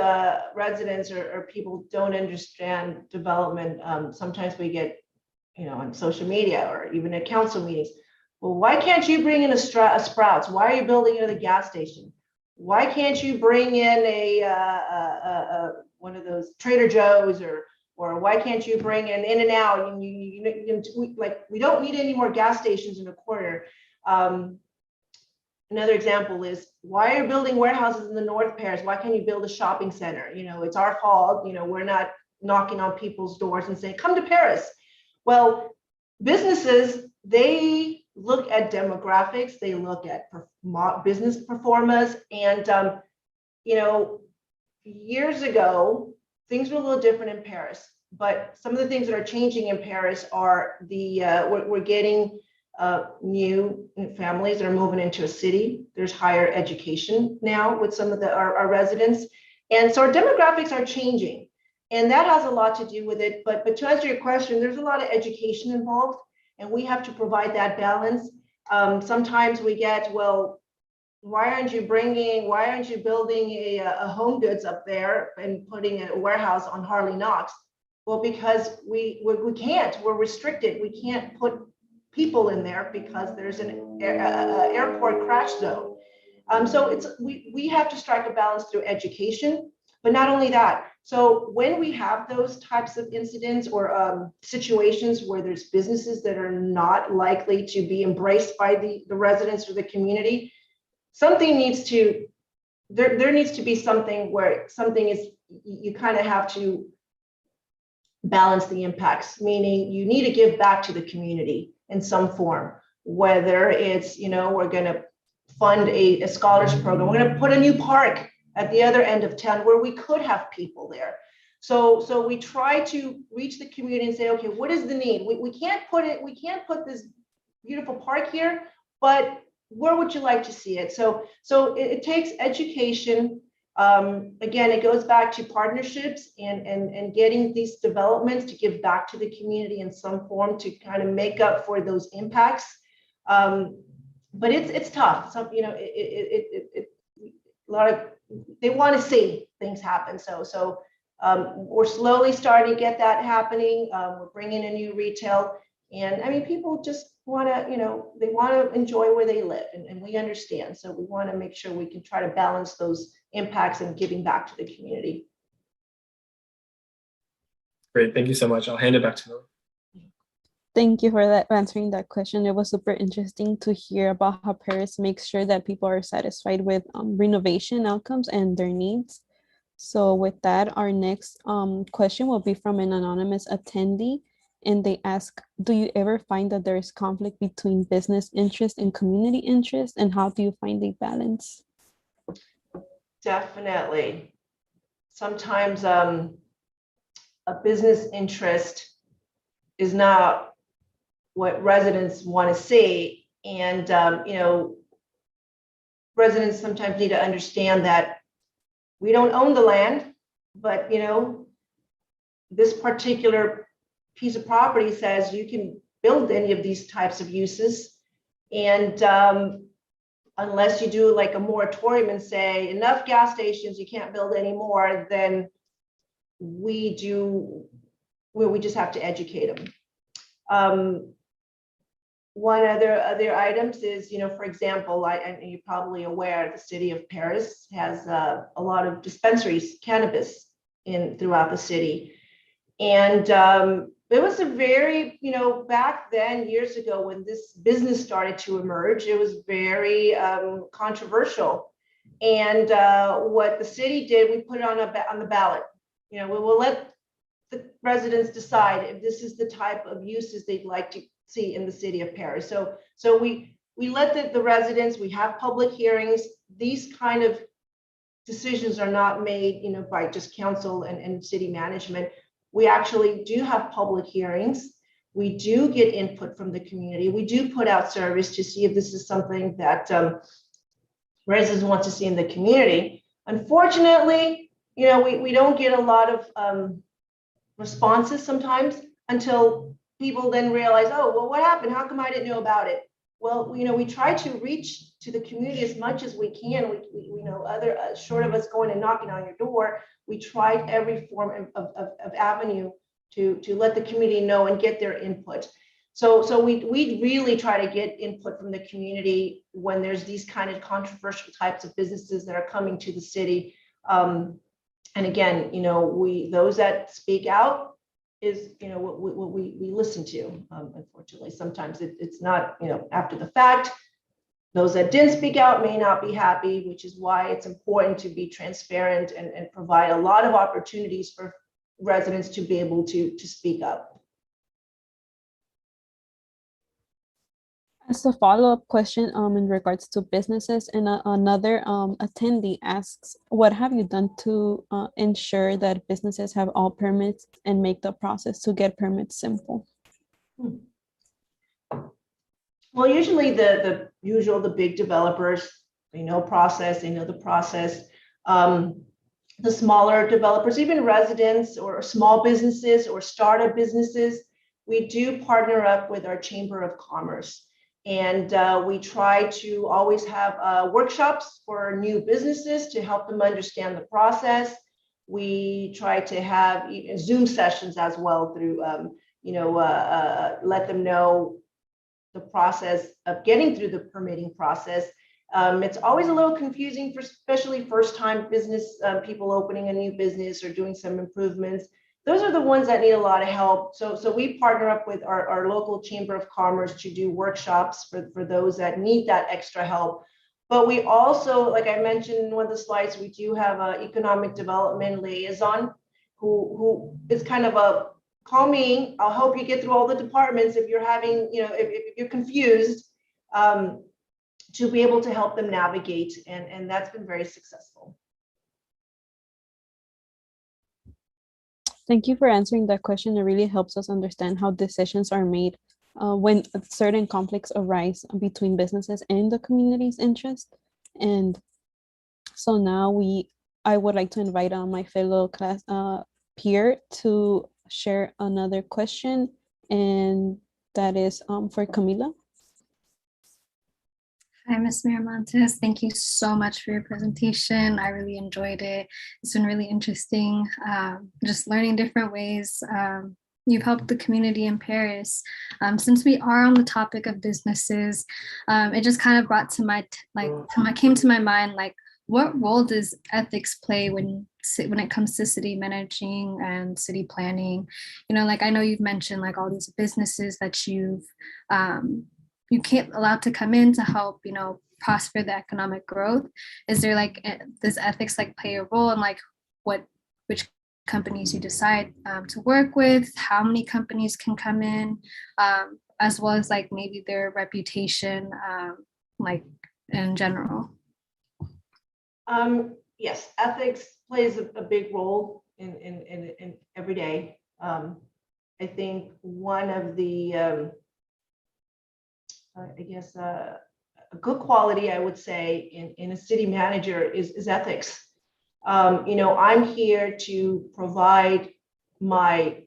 residents or people don't understand development. Sometimes we get, on social media or even at council meetings. Well, why can't you bring in a Sprouts? Why are you building another gas station? Why can't you bring in a one of those Trader Joe's, or why can't you bring an In-N-Out? And we don't need any more gas stations in the corner. Another example is, why are you building warehouses in the North Perris? Why can't you build a shopping center? It's our fault. We're not knocking on people's doors and saying, come to Perris. Well, businesses, they look at demographics, they look at business performance, and years ago, things were a little different in Perris. But some of the things that are changing in Perris are we're getting new families that are moving into a city. There's higher education now with some of our residents, and so our demographics are changing, and that has a lot to do with it. But to answer your question, there's a lot of education involved, and we have to provide that balance. Sometimes we get, well, why aren't you building a home goods up there and putting a warehouse on Harley Knox? Well, because we can't, we're restricted. We can't put people in there because there's an airport crash zone. So we have to strike a balance through education, but not only that. So when we have those types of incidents or situations where there's businesses that are not likely to be embraced by the residents or the community, something needs to, there needs to be something where something is, you kind of have to balance the impacts, meaning you need to give back to the community in some form, whether it's, we're going to fund a scholarship program, we're going to put a new park at the other end of town where we could have people there. So we try to reach the community and say, okay, what is the need? We can't put this beautiful park here, but where would you like to see it? So it takes education. Again, it goes back to partnerships and getting these developments to give back to the community in some form to kind of make up for those impacts. But it's tough. So, a lot of, they want to see things happen. So we're slowly starting to get that happening. We're bringing in new retail, and I mean, people just want to, they want to enjoy where they live, and we understand. So we want to make sure we can try to balance those impacts and giving back to the community. Great, thank you so much. I'll hand it back to Millie. Thank you for answering that question. It was super interesting to hear about how Perris makes sure that people are satisfied with renovation outcomes and their needs. So with that, our next question will be from an anonymous attendee, and they ask, do you ever find that there is conflict between business interest and community interest, and how do you find a balance? Definitely. Sometimes a business interest is not what residents want to see, and residents sometimes need to understand that we don't own the land, but this particular piece of property says you can build any of these types of uses, and unless you do like a moratorium and say enough gas stations, you can't build any more, then we just have to educate them. One other items is, for example, and you're probably aware, the city of Perris has a lot of dispensaries, cannabis throughout the city. And it was a very, back then, years ago, when this business started to emerge, it was very controversial. And what the city did, we put it on the ballot. We will let the residents decide if this is the type of uses they'd like to see in the city of Perris. So we let the residents, we have public hearings. These kind of decisions are not made, by just council and city management. We actually do have public hearings. We do get input from the community. We do put out surveys to see if this is something that residents want to see in the community. Unfortunately, we don't get a lot of responses sometimes until people then realize, oh, well, what happened? How come I didn't know about it? Well, we try to reach to the community as much as we can. We know other short of us going and knocking on your door, we tried every form of avenue to let the community know and get their input. So we really try to get input from the community when there's these kind of controversial types of businesses that are coming to the city. And again, those that speak out is what we listen to. Unfortunately, sometimes it's not after the fact. Those that didn't speak out may not be happy, which is why it's important to be transparent and provide a lot of opportunities for residents to be able to speak up. As a follow-up question in regards to businesses, and another attendee asks, what have you done to ensure that businesses have all permits and make the process to get permits simple? Well, usually the big developers, they know the process. The smaller developers, even residents or small businesses or startup businesses, we do partner up with our Chamber of Commerce. And we try to always have workshops for new businesses to help them understand the process. We try to have Zoom sessions as well through, let them know the process of getting through the permitting process. It's always a little confusing for especially first-time business people opening a new business or doing some improvements. Those are the ones that need a lot of help. So we partner up with our local Chamber of Commerce to do workshops for those that need that extra help. But we also, like I mentioned in one of the slides, we do have an economic development liaison who is kind of a call me, I'll help you get through all the departments if you're having, if you're confused, to be able to help them navigate. And that's been very successful. Thank you for answering that question. It really helps us understand how decisions are made when certain conflicts arise between businesses and the community's interest. And so now I would like to invite my fellow class peer to share another question, and that is for Camila. Hi, Ms. Miramontes. Thank you so much for your presentation. I really enjoyed it. It's been really interesting, just learning different ways you've helped the community in Perris. Since we are on the topic of businesses, it just kind of brought to came to my mind, like, what role does ethics play when it comes to city managing and city planning? Like, I know you've mentioned like all these businesses that you can't allow to come in to help, prosper the economic growth. Is there does ethics play a role in which companies you decide to work with, how many companies can come in, as well as maybe their reputation, in general? Yes, ethics plays a big role in every day. I think one of the a good quality, I would say, in a city manager is ethics. I'm here to provide my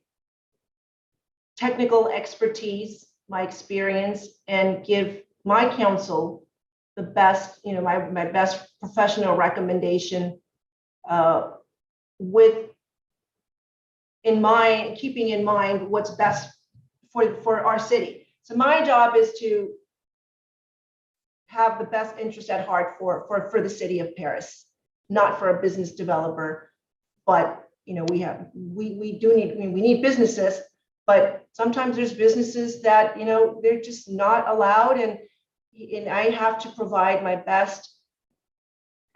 technical expertise, my experience, and give my council the best, my best professional recommendation keeping in mind what's best for our city. So my job is to have the best interest at heart for the city of Perris, not for a business developer. But we need businesses, but sometimes there's businesses that they're just not allowed, and I have to provide my best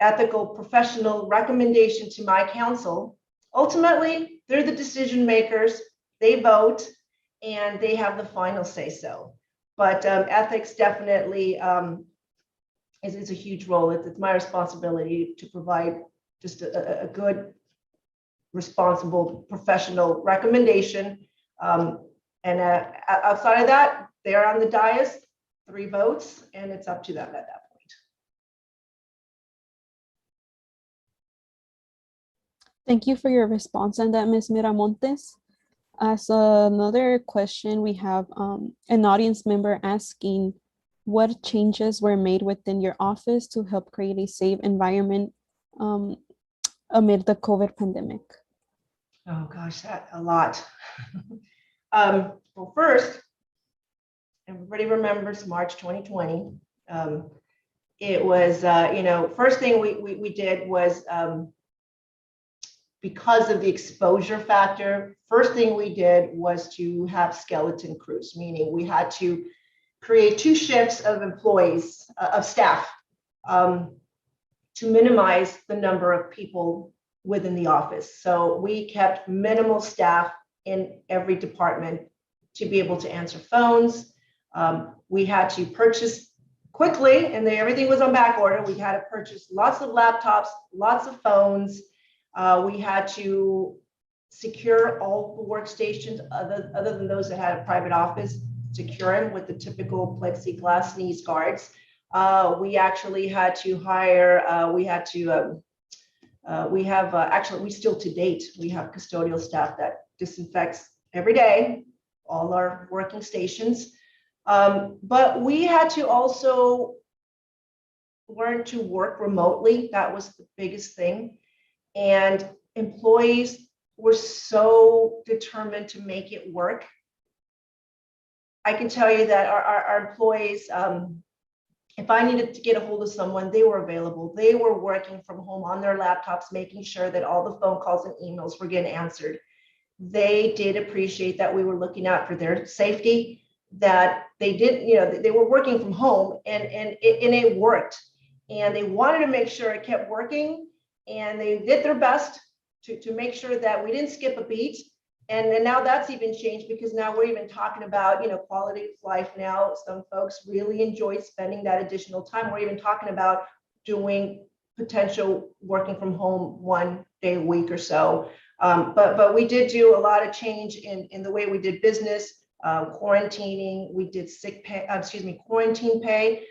ethical professional recommendation to my council. Ultimately, they're the decision makers, they vote, and they have the final say so. But ethics definitely is a huge role. It's my responsibility to provide just a good, responsible, professional recommendation. And outside of that, they're on the dais, 3 votes, and it's up to them at that point. Thank you for your response on that, Ms. Miramontes. As another question, we have an audience member asking, what changes were made within your office to help create a safe environment amid the COVID pandemic? Oh gosh, that a lot. Well, first, everybody remembers March 2020. It was, first thing we did was, because of the exposure factor, first thing we did was to have skeleton crews, meaning we had to create 2 shifts of employees, of staff, to minimize the number of people within the office. So we kept minimal staff in every department to be able to answer phones. We had to purchase quickly, and everything was on back order. We had to purchase lots of laptops, lots of phones. We had to secure all the workstations other than those that had a private office, secure them with the typical plexiglass sneeze guards. We actually had to hire, actually, we still to date, we have custodial staff that disinfects every day, all our working stations. But we had to also learn to work remotely. That was the biggest thing. And employees were so determined to make it work. I can tell you that our employees, if I needed to get a hold of someone, they were available. They were working from home on their laptops, making sure that all the phone calls and emails were getting answered. They did appreciate that we were looking out for their safety, that they did, they were working from home, and it worked. And they wanted to make sure it kept working, and they did their best to make sure that we didn't skip a beat. And then now that's even changed, because now we're even talking about, quality of life now. Some folks really enjoy spending that additional time. We're even talking about doing potential working from home 1 day a week or so. But we did do a lot of change in the way we did business, quarantining. We did quarantine pay.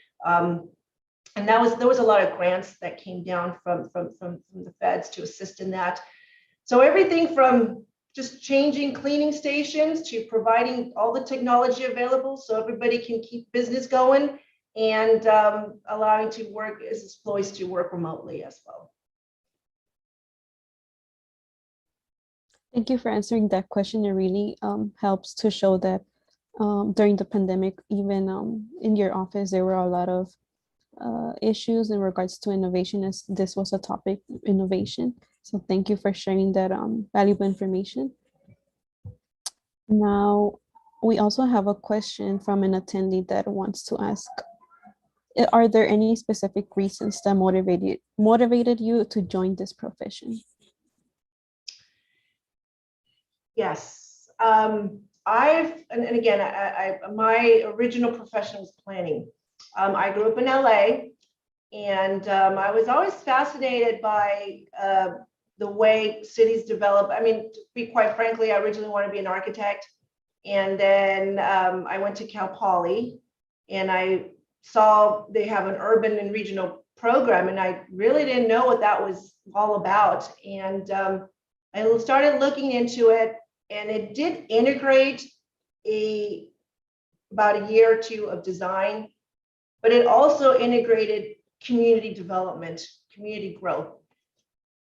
And there was a lot of grants that came down from the feds to assist in that. So everything from just changing cleaning stations to providing all the technology available so everybody can keep business going, and allowing to work as employees to work remotely as well. Thank you for answering that question. It really helps to show that during the pandemic, even in your office, there were a lot of issues in regards to innovation, as this was a topic, innovation. So thank you for sharing that valuable information. Now, we also have a question from an attendee that wants to ask, are there any specific reasons that motivated you to join this profession? Yes, and again, my original profession was planning. I grew up in LA, and I was always fascinated by the way cities develop. I mean, to be quite frankly, I originally wanted to be an architect, and then I went to Cal Poly, and I saw they have an urban and regional program, and I really didn't know what that was all about. And I started looking into it, and it did integrate about a year or 2 of design, but it also integrated community development, community growth.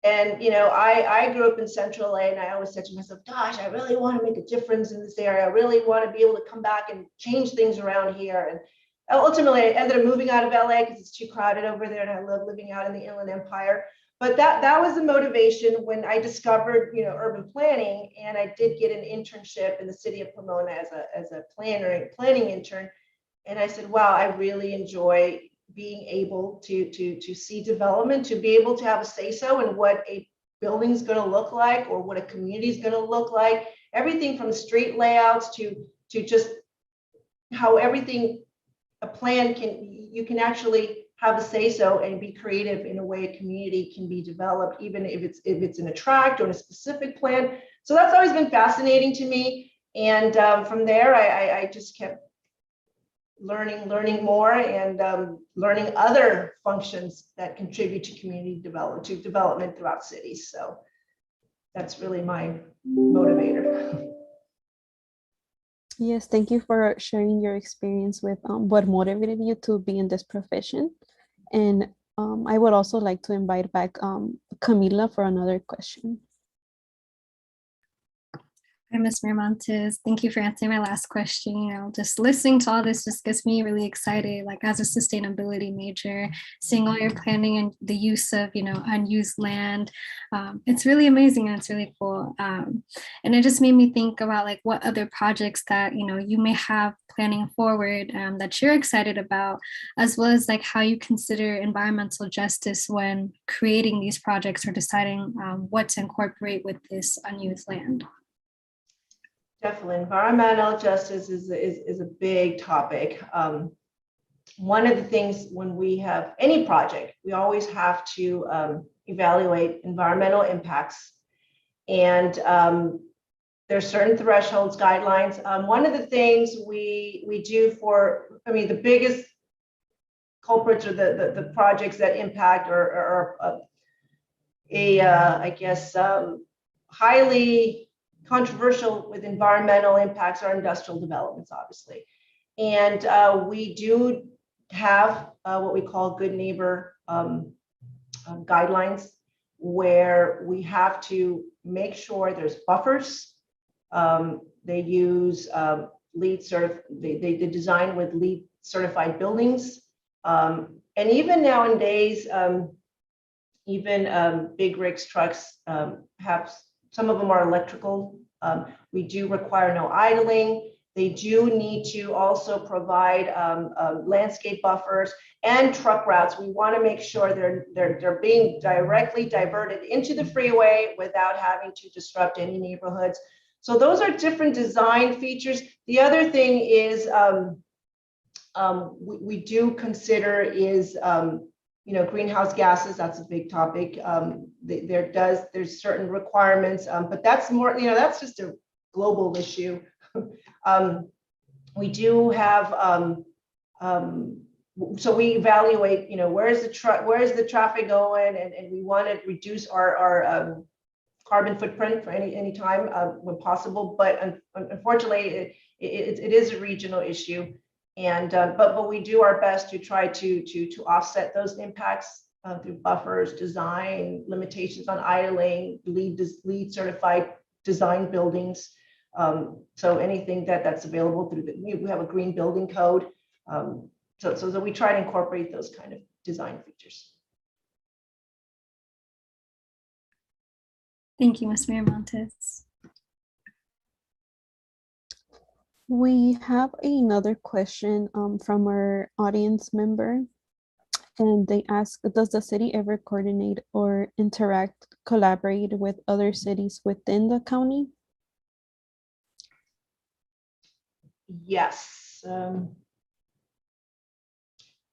And, I grew up in Central LA, and I always said to myself, gosh, I really want to make a difference in this area. I really want to be able to come back and change things around here. And ultimately, I ended up moving out of LA because it's too crowded over there, and I love living out in the Inland Empire. But that was the motivation when I discovered, urban planning, and I did get an internship in the city of Pomona as a planning intern. And I said, wow, I really enjoy being able to see development, to be able to have a say-so in what a building's going to look like or what a community is going to look like. Everything from street layouts to just how everything, a plan you can actually have a say so and be creative in a way a community can be developed, even if it's in a tract or in a specific plan. So that's always been fascinating to me. And from there, I just kept learning more and learning other functions that contribute to community development throughout cities. So that's really my motivator. Yes, thank you for sharing your experience with what motivated you to be in this profession. And I would also like to invite back Camila for another question. Hi, Ms. Miramontes. Thank you for answering my last question. You know, just listening to all this just gets me really excited. Like as a sustainability major, seeing all your planning and the use of, you know, unused land, it's really amazing and it's really cool. And it just made me think about like what other projects that, you know, you may have planning forward that you're excited about, as well as like how you consider environmental justice when creating these projects or deciding what to incorporate with this unused land. Definitely, environmental justice is a big topic. One of the things when we have any project, we always have to evaluate environmental impacts, and there's certain thresholds, guidelines. One of the things we do for, I mean, the biggest culprits or the projects that impact or I guess highly controversial with environmental impacts are industrial developments, obviously. And we do have what we call good neighbor guidelines, where we have to make sure there's buffers. They use LEED they design with LEED certified buildings. And even nowadays, even big rigs trucks have, some of them are electrical. We do require no idling. They do need to also provide landscape buffers and truck routes. We want to make sure they're being directly diverted into the freeway without having to disrupt any neighborhoods. So those are different design features. The other thing is we do consider is you know, greenhouse gases. That's a big topic. There's certain requirements, but that's more, you know, that's just a global issue. We do have, so we evaluate, you know, where's the traffic going, and we want to reduce our carbon footprint for any time when possible. But unfortunately, it is a regional issue. And but we do our best to try to offset those impacts through buffers, design, limitations on idling, LEED certified design buildings. So anything that's available through we have a green building code. So we try to incorporate those kind of design features. Thank you, Ms. Miramontes. We have another question from our audience member, and they ask, does the city ever coordinate or collaborate with other cities within the county? Yes,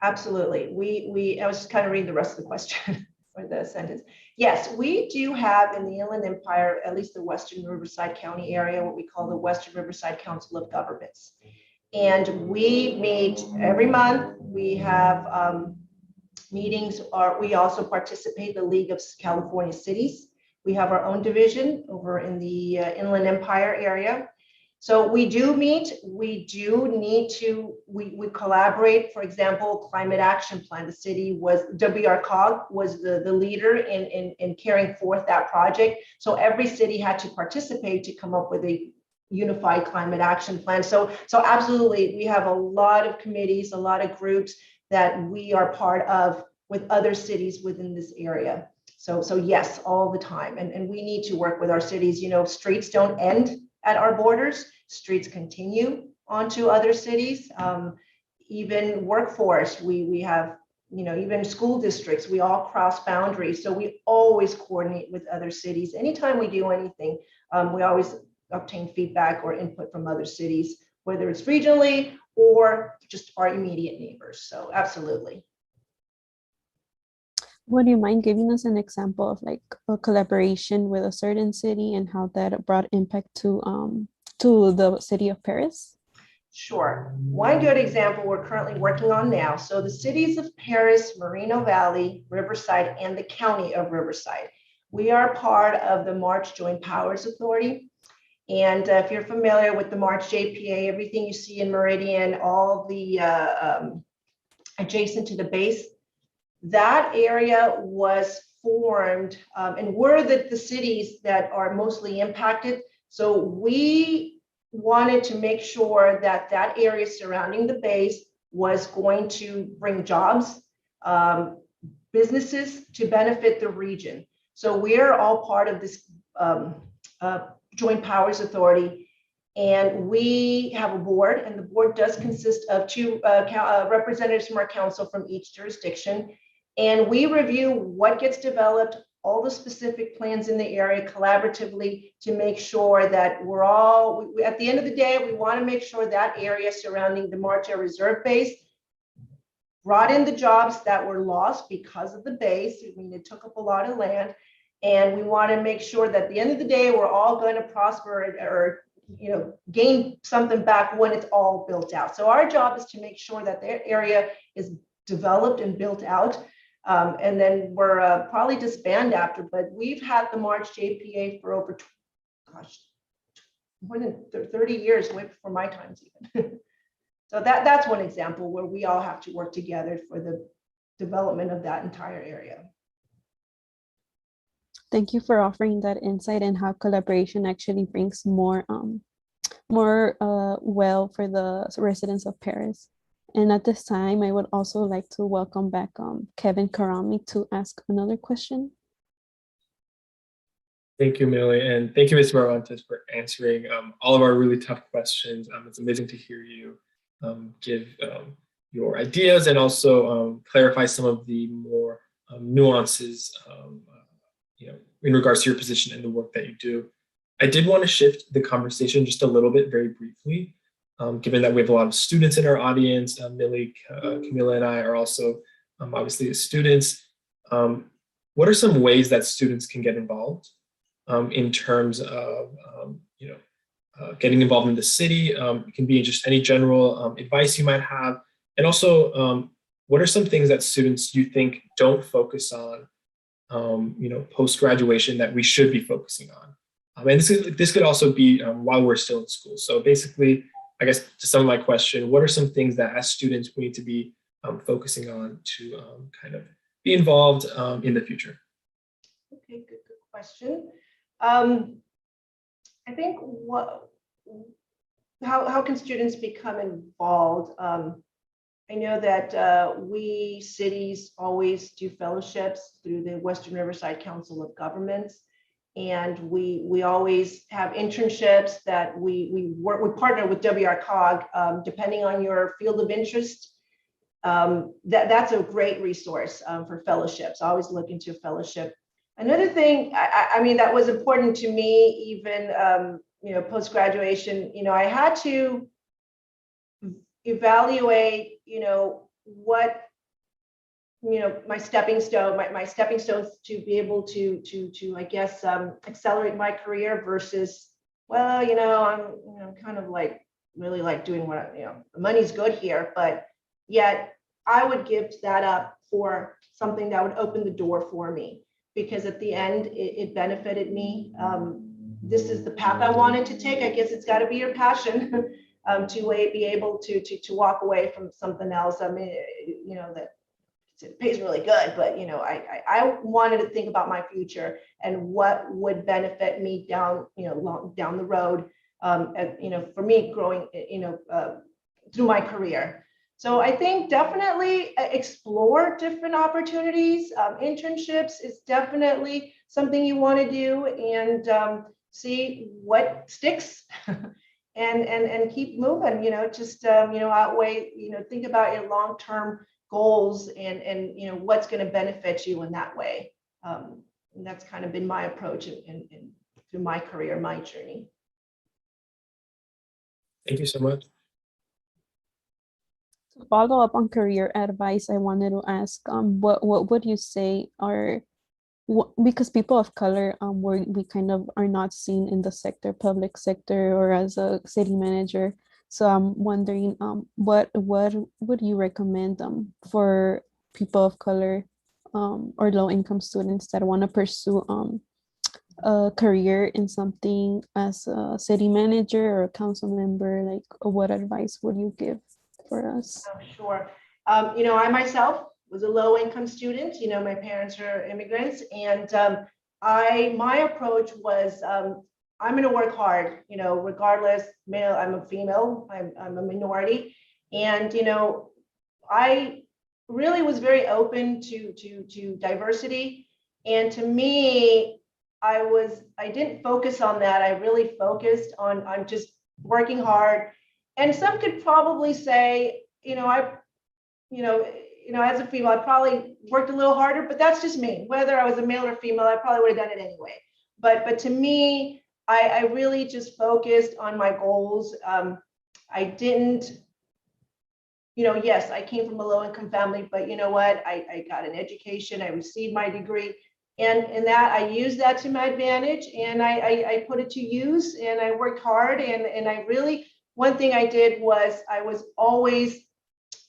absolutely. I was just kind of reading the rest of the question or the sentence. Yes, we do have in the Inland Empire, at least the Western Riverside County area, what we call the Western Riverside Council of Governments. And we meet every month. We have meetings, we also participate in the League of California Cities. We have our own division over in the Inland Empire area. So we do meet, we do need to, we collaborate. For example, Climate Action Plan, the city was, WRCOG was the leader in carrying forth that project. So every city had to participate to come up with a unified climate action plan. So absolutely, we have a lot of committees, a lot of groups that we are part of with other cities within this area. So yes, all the time. And we need to work with our cities. You know, streets don't end at our borders. Streets continue onto other cities. Even workforce, we have even school districts, we all cross boundaries. So we always coordinate with other cities. Anytime we do anything, we always obtain feedback or input from other cities, whether it's regionally or just our immediate neighbors. So absolutely. Would you mind giving us an example of like a collaboration with a certain city and how that brought impact to the city of Perris? Sure. One good example we're currently working on now. So the cities of Perris, Moreno Valley, Riverside, and the county of Riverside. We are part of the March Joint Powers Authority. And if you're familiar with the March JPA, everything you see in Meridian, all the adjacent to the base, that area was formed, and we're the cities that are mostly impacted. So we wanted to make sure that that area surrounding the base was going to bring jobs, businesses to benefit the region. So we're all part of this Joint Powers Authority, and we have a board, and the board does consist of two representatives from our council from each jurisdiction. And we review what gets developed, all the specific plans in the area collaboratively to make sure that we're all, at the end of the day, we want to make sure that area surrounding the March Air Reserve Base brought in the jobs that were lost because of the base. I mean, it took up a lot of land. And we want to make sure that at the end of the day, we're all going to prosper or gain something back when it's all built out. So our job is to make sure that their area is developed and built out. And then we're probably disband after, but we've had the March JPA for over, more than 30 years, way before my times even. So that's one example where we all have to work together for the development of that entire area. Thank you for offering that insight and how collaboration actually brings more well for the residents of Perris. And at this time, I would also like to welcome back Kevin Karami to ask another question. Thank you, Millie, and thank you, Ms. Miramontes, for answering all of our really tough questions. It's amazing to hear you give your ideas and also clarify some of the more nuances in regards to your position and the work that you do. I did want to shift the conversation just a little bit very briefly, given that we have a lot of students in our audience. Millie, Camila, and I are also obviously students. What are some ways that students can get involved in terms of getting involved in the city? It can be just any general advice you might have. And also, what are some things that students you think don't focus on post-graduation that we should be focusing on? And this could also be while we're still in school. So basically, I guess to sum my question, what are some things that as students we need to be focusing on to kind of be involved in the future? Okay, good question. I think how can students become involved? I know that we cities always do fellowships through the Western Riverside Council of Governments, and we always have internships that we partner with WRCOG, depending on your field of interest. That's a great resource for fellowships. I always look into a fellowship. Another thing, I mean, that was important to me, even post-graduation, I had to evaluate, what, my stepping stones to be able to I guess, accelerate my career versus, well, I'm kind of like really like doing what, the money's good here, but yet I would give that up for something that would open the door for me, because at the end, it benefited me. This is the path I wanted to take. I guess it's got to be your passion to be able to walk away from something else. I mean, that it pays really good, but I wanted to think about my future and what would benefit me down the road. For me growing, through my career. So I think definitely explore different opportunities. Internships is definitely something you want to do, and see what sticks and keep moving, outweigh, think about your long-term goals and what's going to benefit you in that way. And that's kind of been my approach in through my career, my journey. Thank you so much. To follow up on career advice, I wanted to ask, what would you say are, because people of color, we kind of are not seen in the sector, public sector, or as a city manager. So I'm wondering, what would you recommend for people of color, or low income students that want to pursue a career in something as a city manager or a council member? Like, what advice would you give for us? Oh, sure. I myself was a low income student. My parents are immigrants, and my approach was, I'm going to work hard, regardless, male, I'm a female, I'm a minority. And, I really was very open to diversity. And to me, I didn't focus on that. I really focused on just working hard. And some could probably say, as a female, I probably worked a little harder, but that's just me. Whether I was a male or female, I probably would have done it anyway. But to me, I really just focused on my goals. I didn't, yes, I came from a low income family, but you know what? I got an education, I received my degree, and that I used that to my advantage, and I put it to use, and I worked hard, and I really, one thing I did was I was always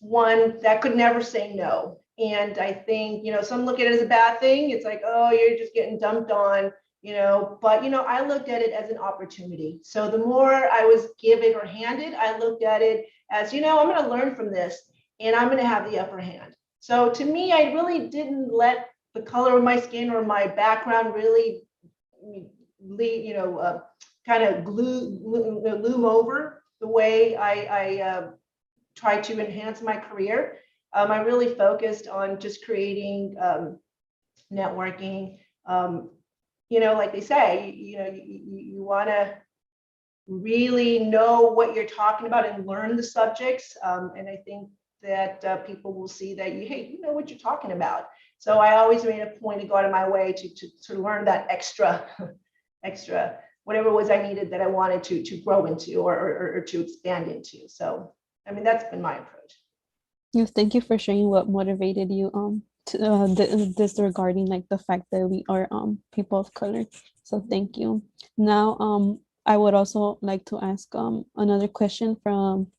one that could never say no. And I think, some look at it as a bad thing. It's like, oh, you're just getting dumped on, but, I looked at it as an opportunity. So the more I was given or handed, I looked at it as, I'm going to learn from this and I'm going to have the upper hand. So to me, I really didn't let the color of my skin or my background really, kind of loom over the way I try to enhance my career. I really focused on just creating networking. Like they say, you want to really know what you're talking about and learn the subjects. And I think that people will see that you know what you're talking about. So I always made a point to go out of my way to learn that extra whatever it was I needed that I wanted to grow into or to expand into. So, that's been my approach. Thank you for sharing what motivated you to disregarding like the fact that we are people of color. So thank you. Now I would also like to ask another question from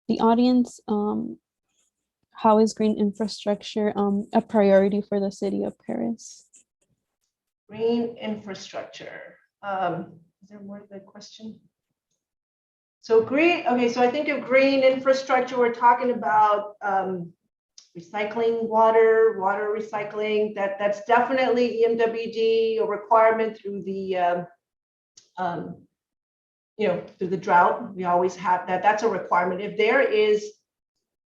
the audience. How is green infrastructure a priority for the city of Perris? Green infrastructure. Is there more to the question? So green, okay, so I think of green infrastructure, we're talking about recycling water recycling. That's definitely EMWD, a requirement through the through the drought. We always have that. That's a requirement. If there is,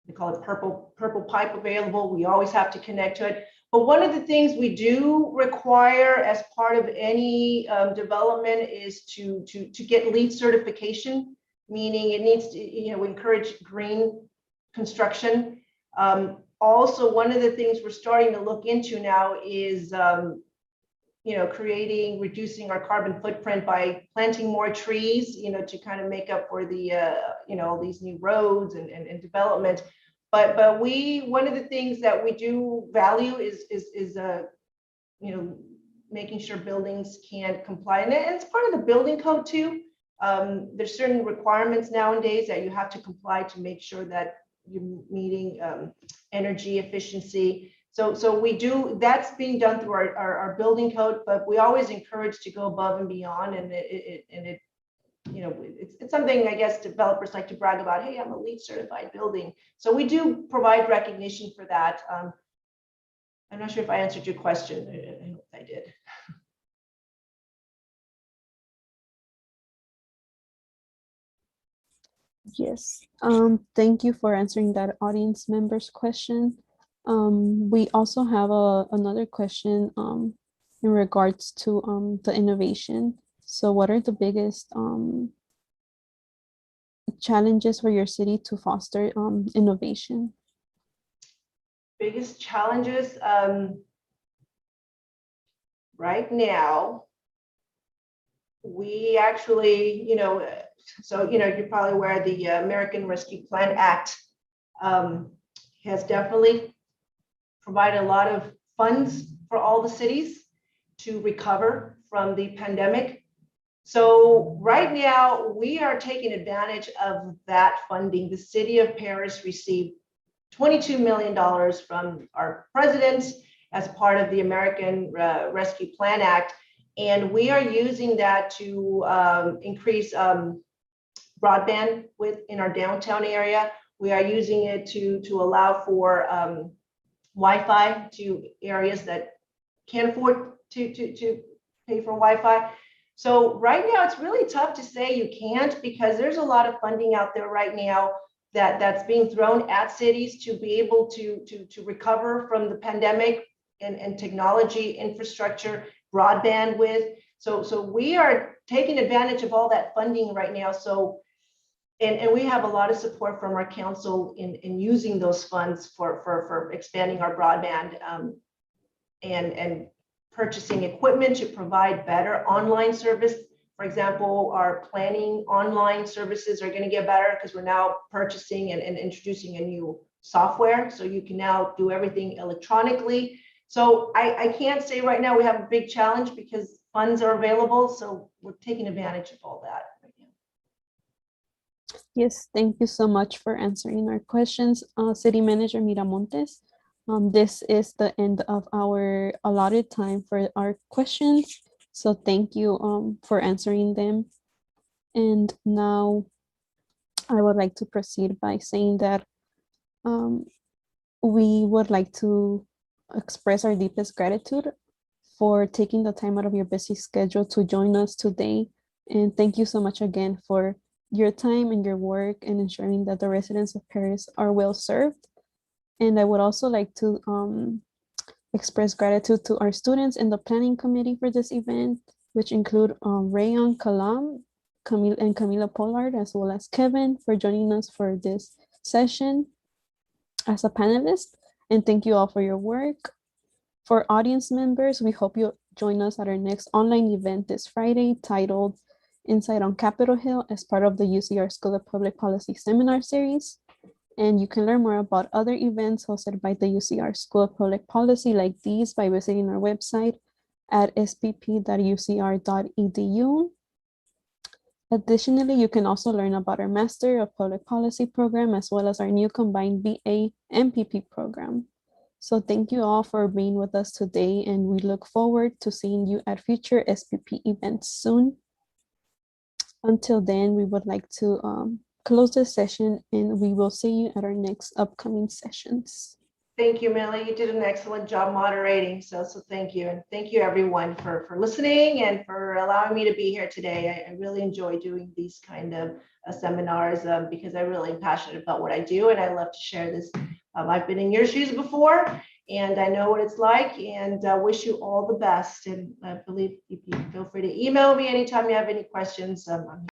we call it purple pipe available, we always have to connect to it. But one of the things we do require as part of any development is to get LEED certification, meaning it needs to encourage green construction. Also, one of the things we're starting to look into now is reducing our carbon footprint by planting more trees, to kind of make up for the these new roads and development. But one of the things that we do value is making sure buildings can comply, and it's part of the building code too. There's certain requirements nowadays that you have to comply to make sure that you're meeting energy efficiency. So we do, that's being done through our building code, but we always encourage to go above and beyond, and it's something I guess developers like to brag about. Hey, I'm a LEED certified building. So we do provide recognition for that. I'm not sure if I answered your question. I hope I did. Yes. Thank you for answering that audience member's question. We also have another question in regards to the innovation. So what are the biggest challenges for your city to foster innovation? biggest challenges right now, we actually, you're probably aware the American Rescue Plan Act has definitely provided a lot of funds for all the cities to recover from the pandemic. So right now we are taking advantage of that funding. The city of Perris received $22 million from our president as part of the American Rescue Plan Act. And we are using that to increase broadband in our downtown area. We are using it to allow for Wi-Fi to areas that can't afford to pay for Wi-Fi. So right now it's really tough to say you can't, because there's a lot of funding out there right now that's being thrown at cities to be able to recover from the pandemic and technology infrastructure, broadband with. So we are taking advantage of all that funding right now. So and we have a lot of support from our council in using those funds for expanding our broadband and purchasing equipment to provide better online service. For example, our planning online services are going to get better because we're now purchasing and introducing a new software. So you can now do everything electronically. So I can't say right now we have a big challenge because funds are available. So we're taking advantage of all that right now. Yes, thank you so much for answering our questions, City Manager Miramontes. This is the end of our allotted time for our questions. So thank you for answering them. And now I would like to proceed by saying that we would like to express our deepest gratitude for taking the time out of your busy schedule to join us today. And thank you so much again for your time and your work and ensuring that the residents of Perris are well served. And I would also like to express gratitude to our students in the planning committee for this event, which include Rayon Kalam, Camila Pollard, as well as Kevin for joining us for this session as a panelist. And thank you all for your work. For audience members, we hope you join us at our next online event this Friday titled Inside on Capitol Hill as part of the UCR School of Public Policy Seminar Series. And you can learn more about other events hosted by the UCR School of Public Policy like these by visiting our website at spp.ucr.edu. Additionally, you can also learn about our Master of Public Policy program as well as our new combined BA MPP program. So thank you all for being with us today, and we look forward to seeing you at future SPP events soon. Until then, we would like to close this session, and we will see you at our next upcoming sessions. Thank you, Millie. You did an excellent job moderating. So thank you. And thank you everyone for listening and for allowing me to be here today. I really enjoy doing these kind of seminars because I really am passionate about what I do and I love to share this. I've been in your shoes before and I know what it's like, and wish you all the best. And I believe you can feel free to email me anytime you have any questions. I'm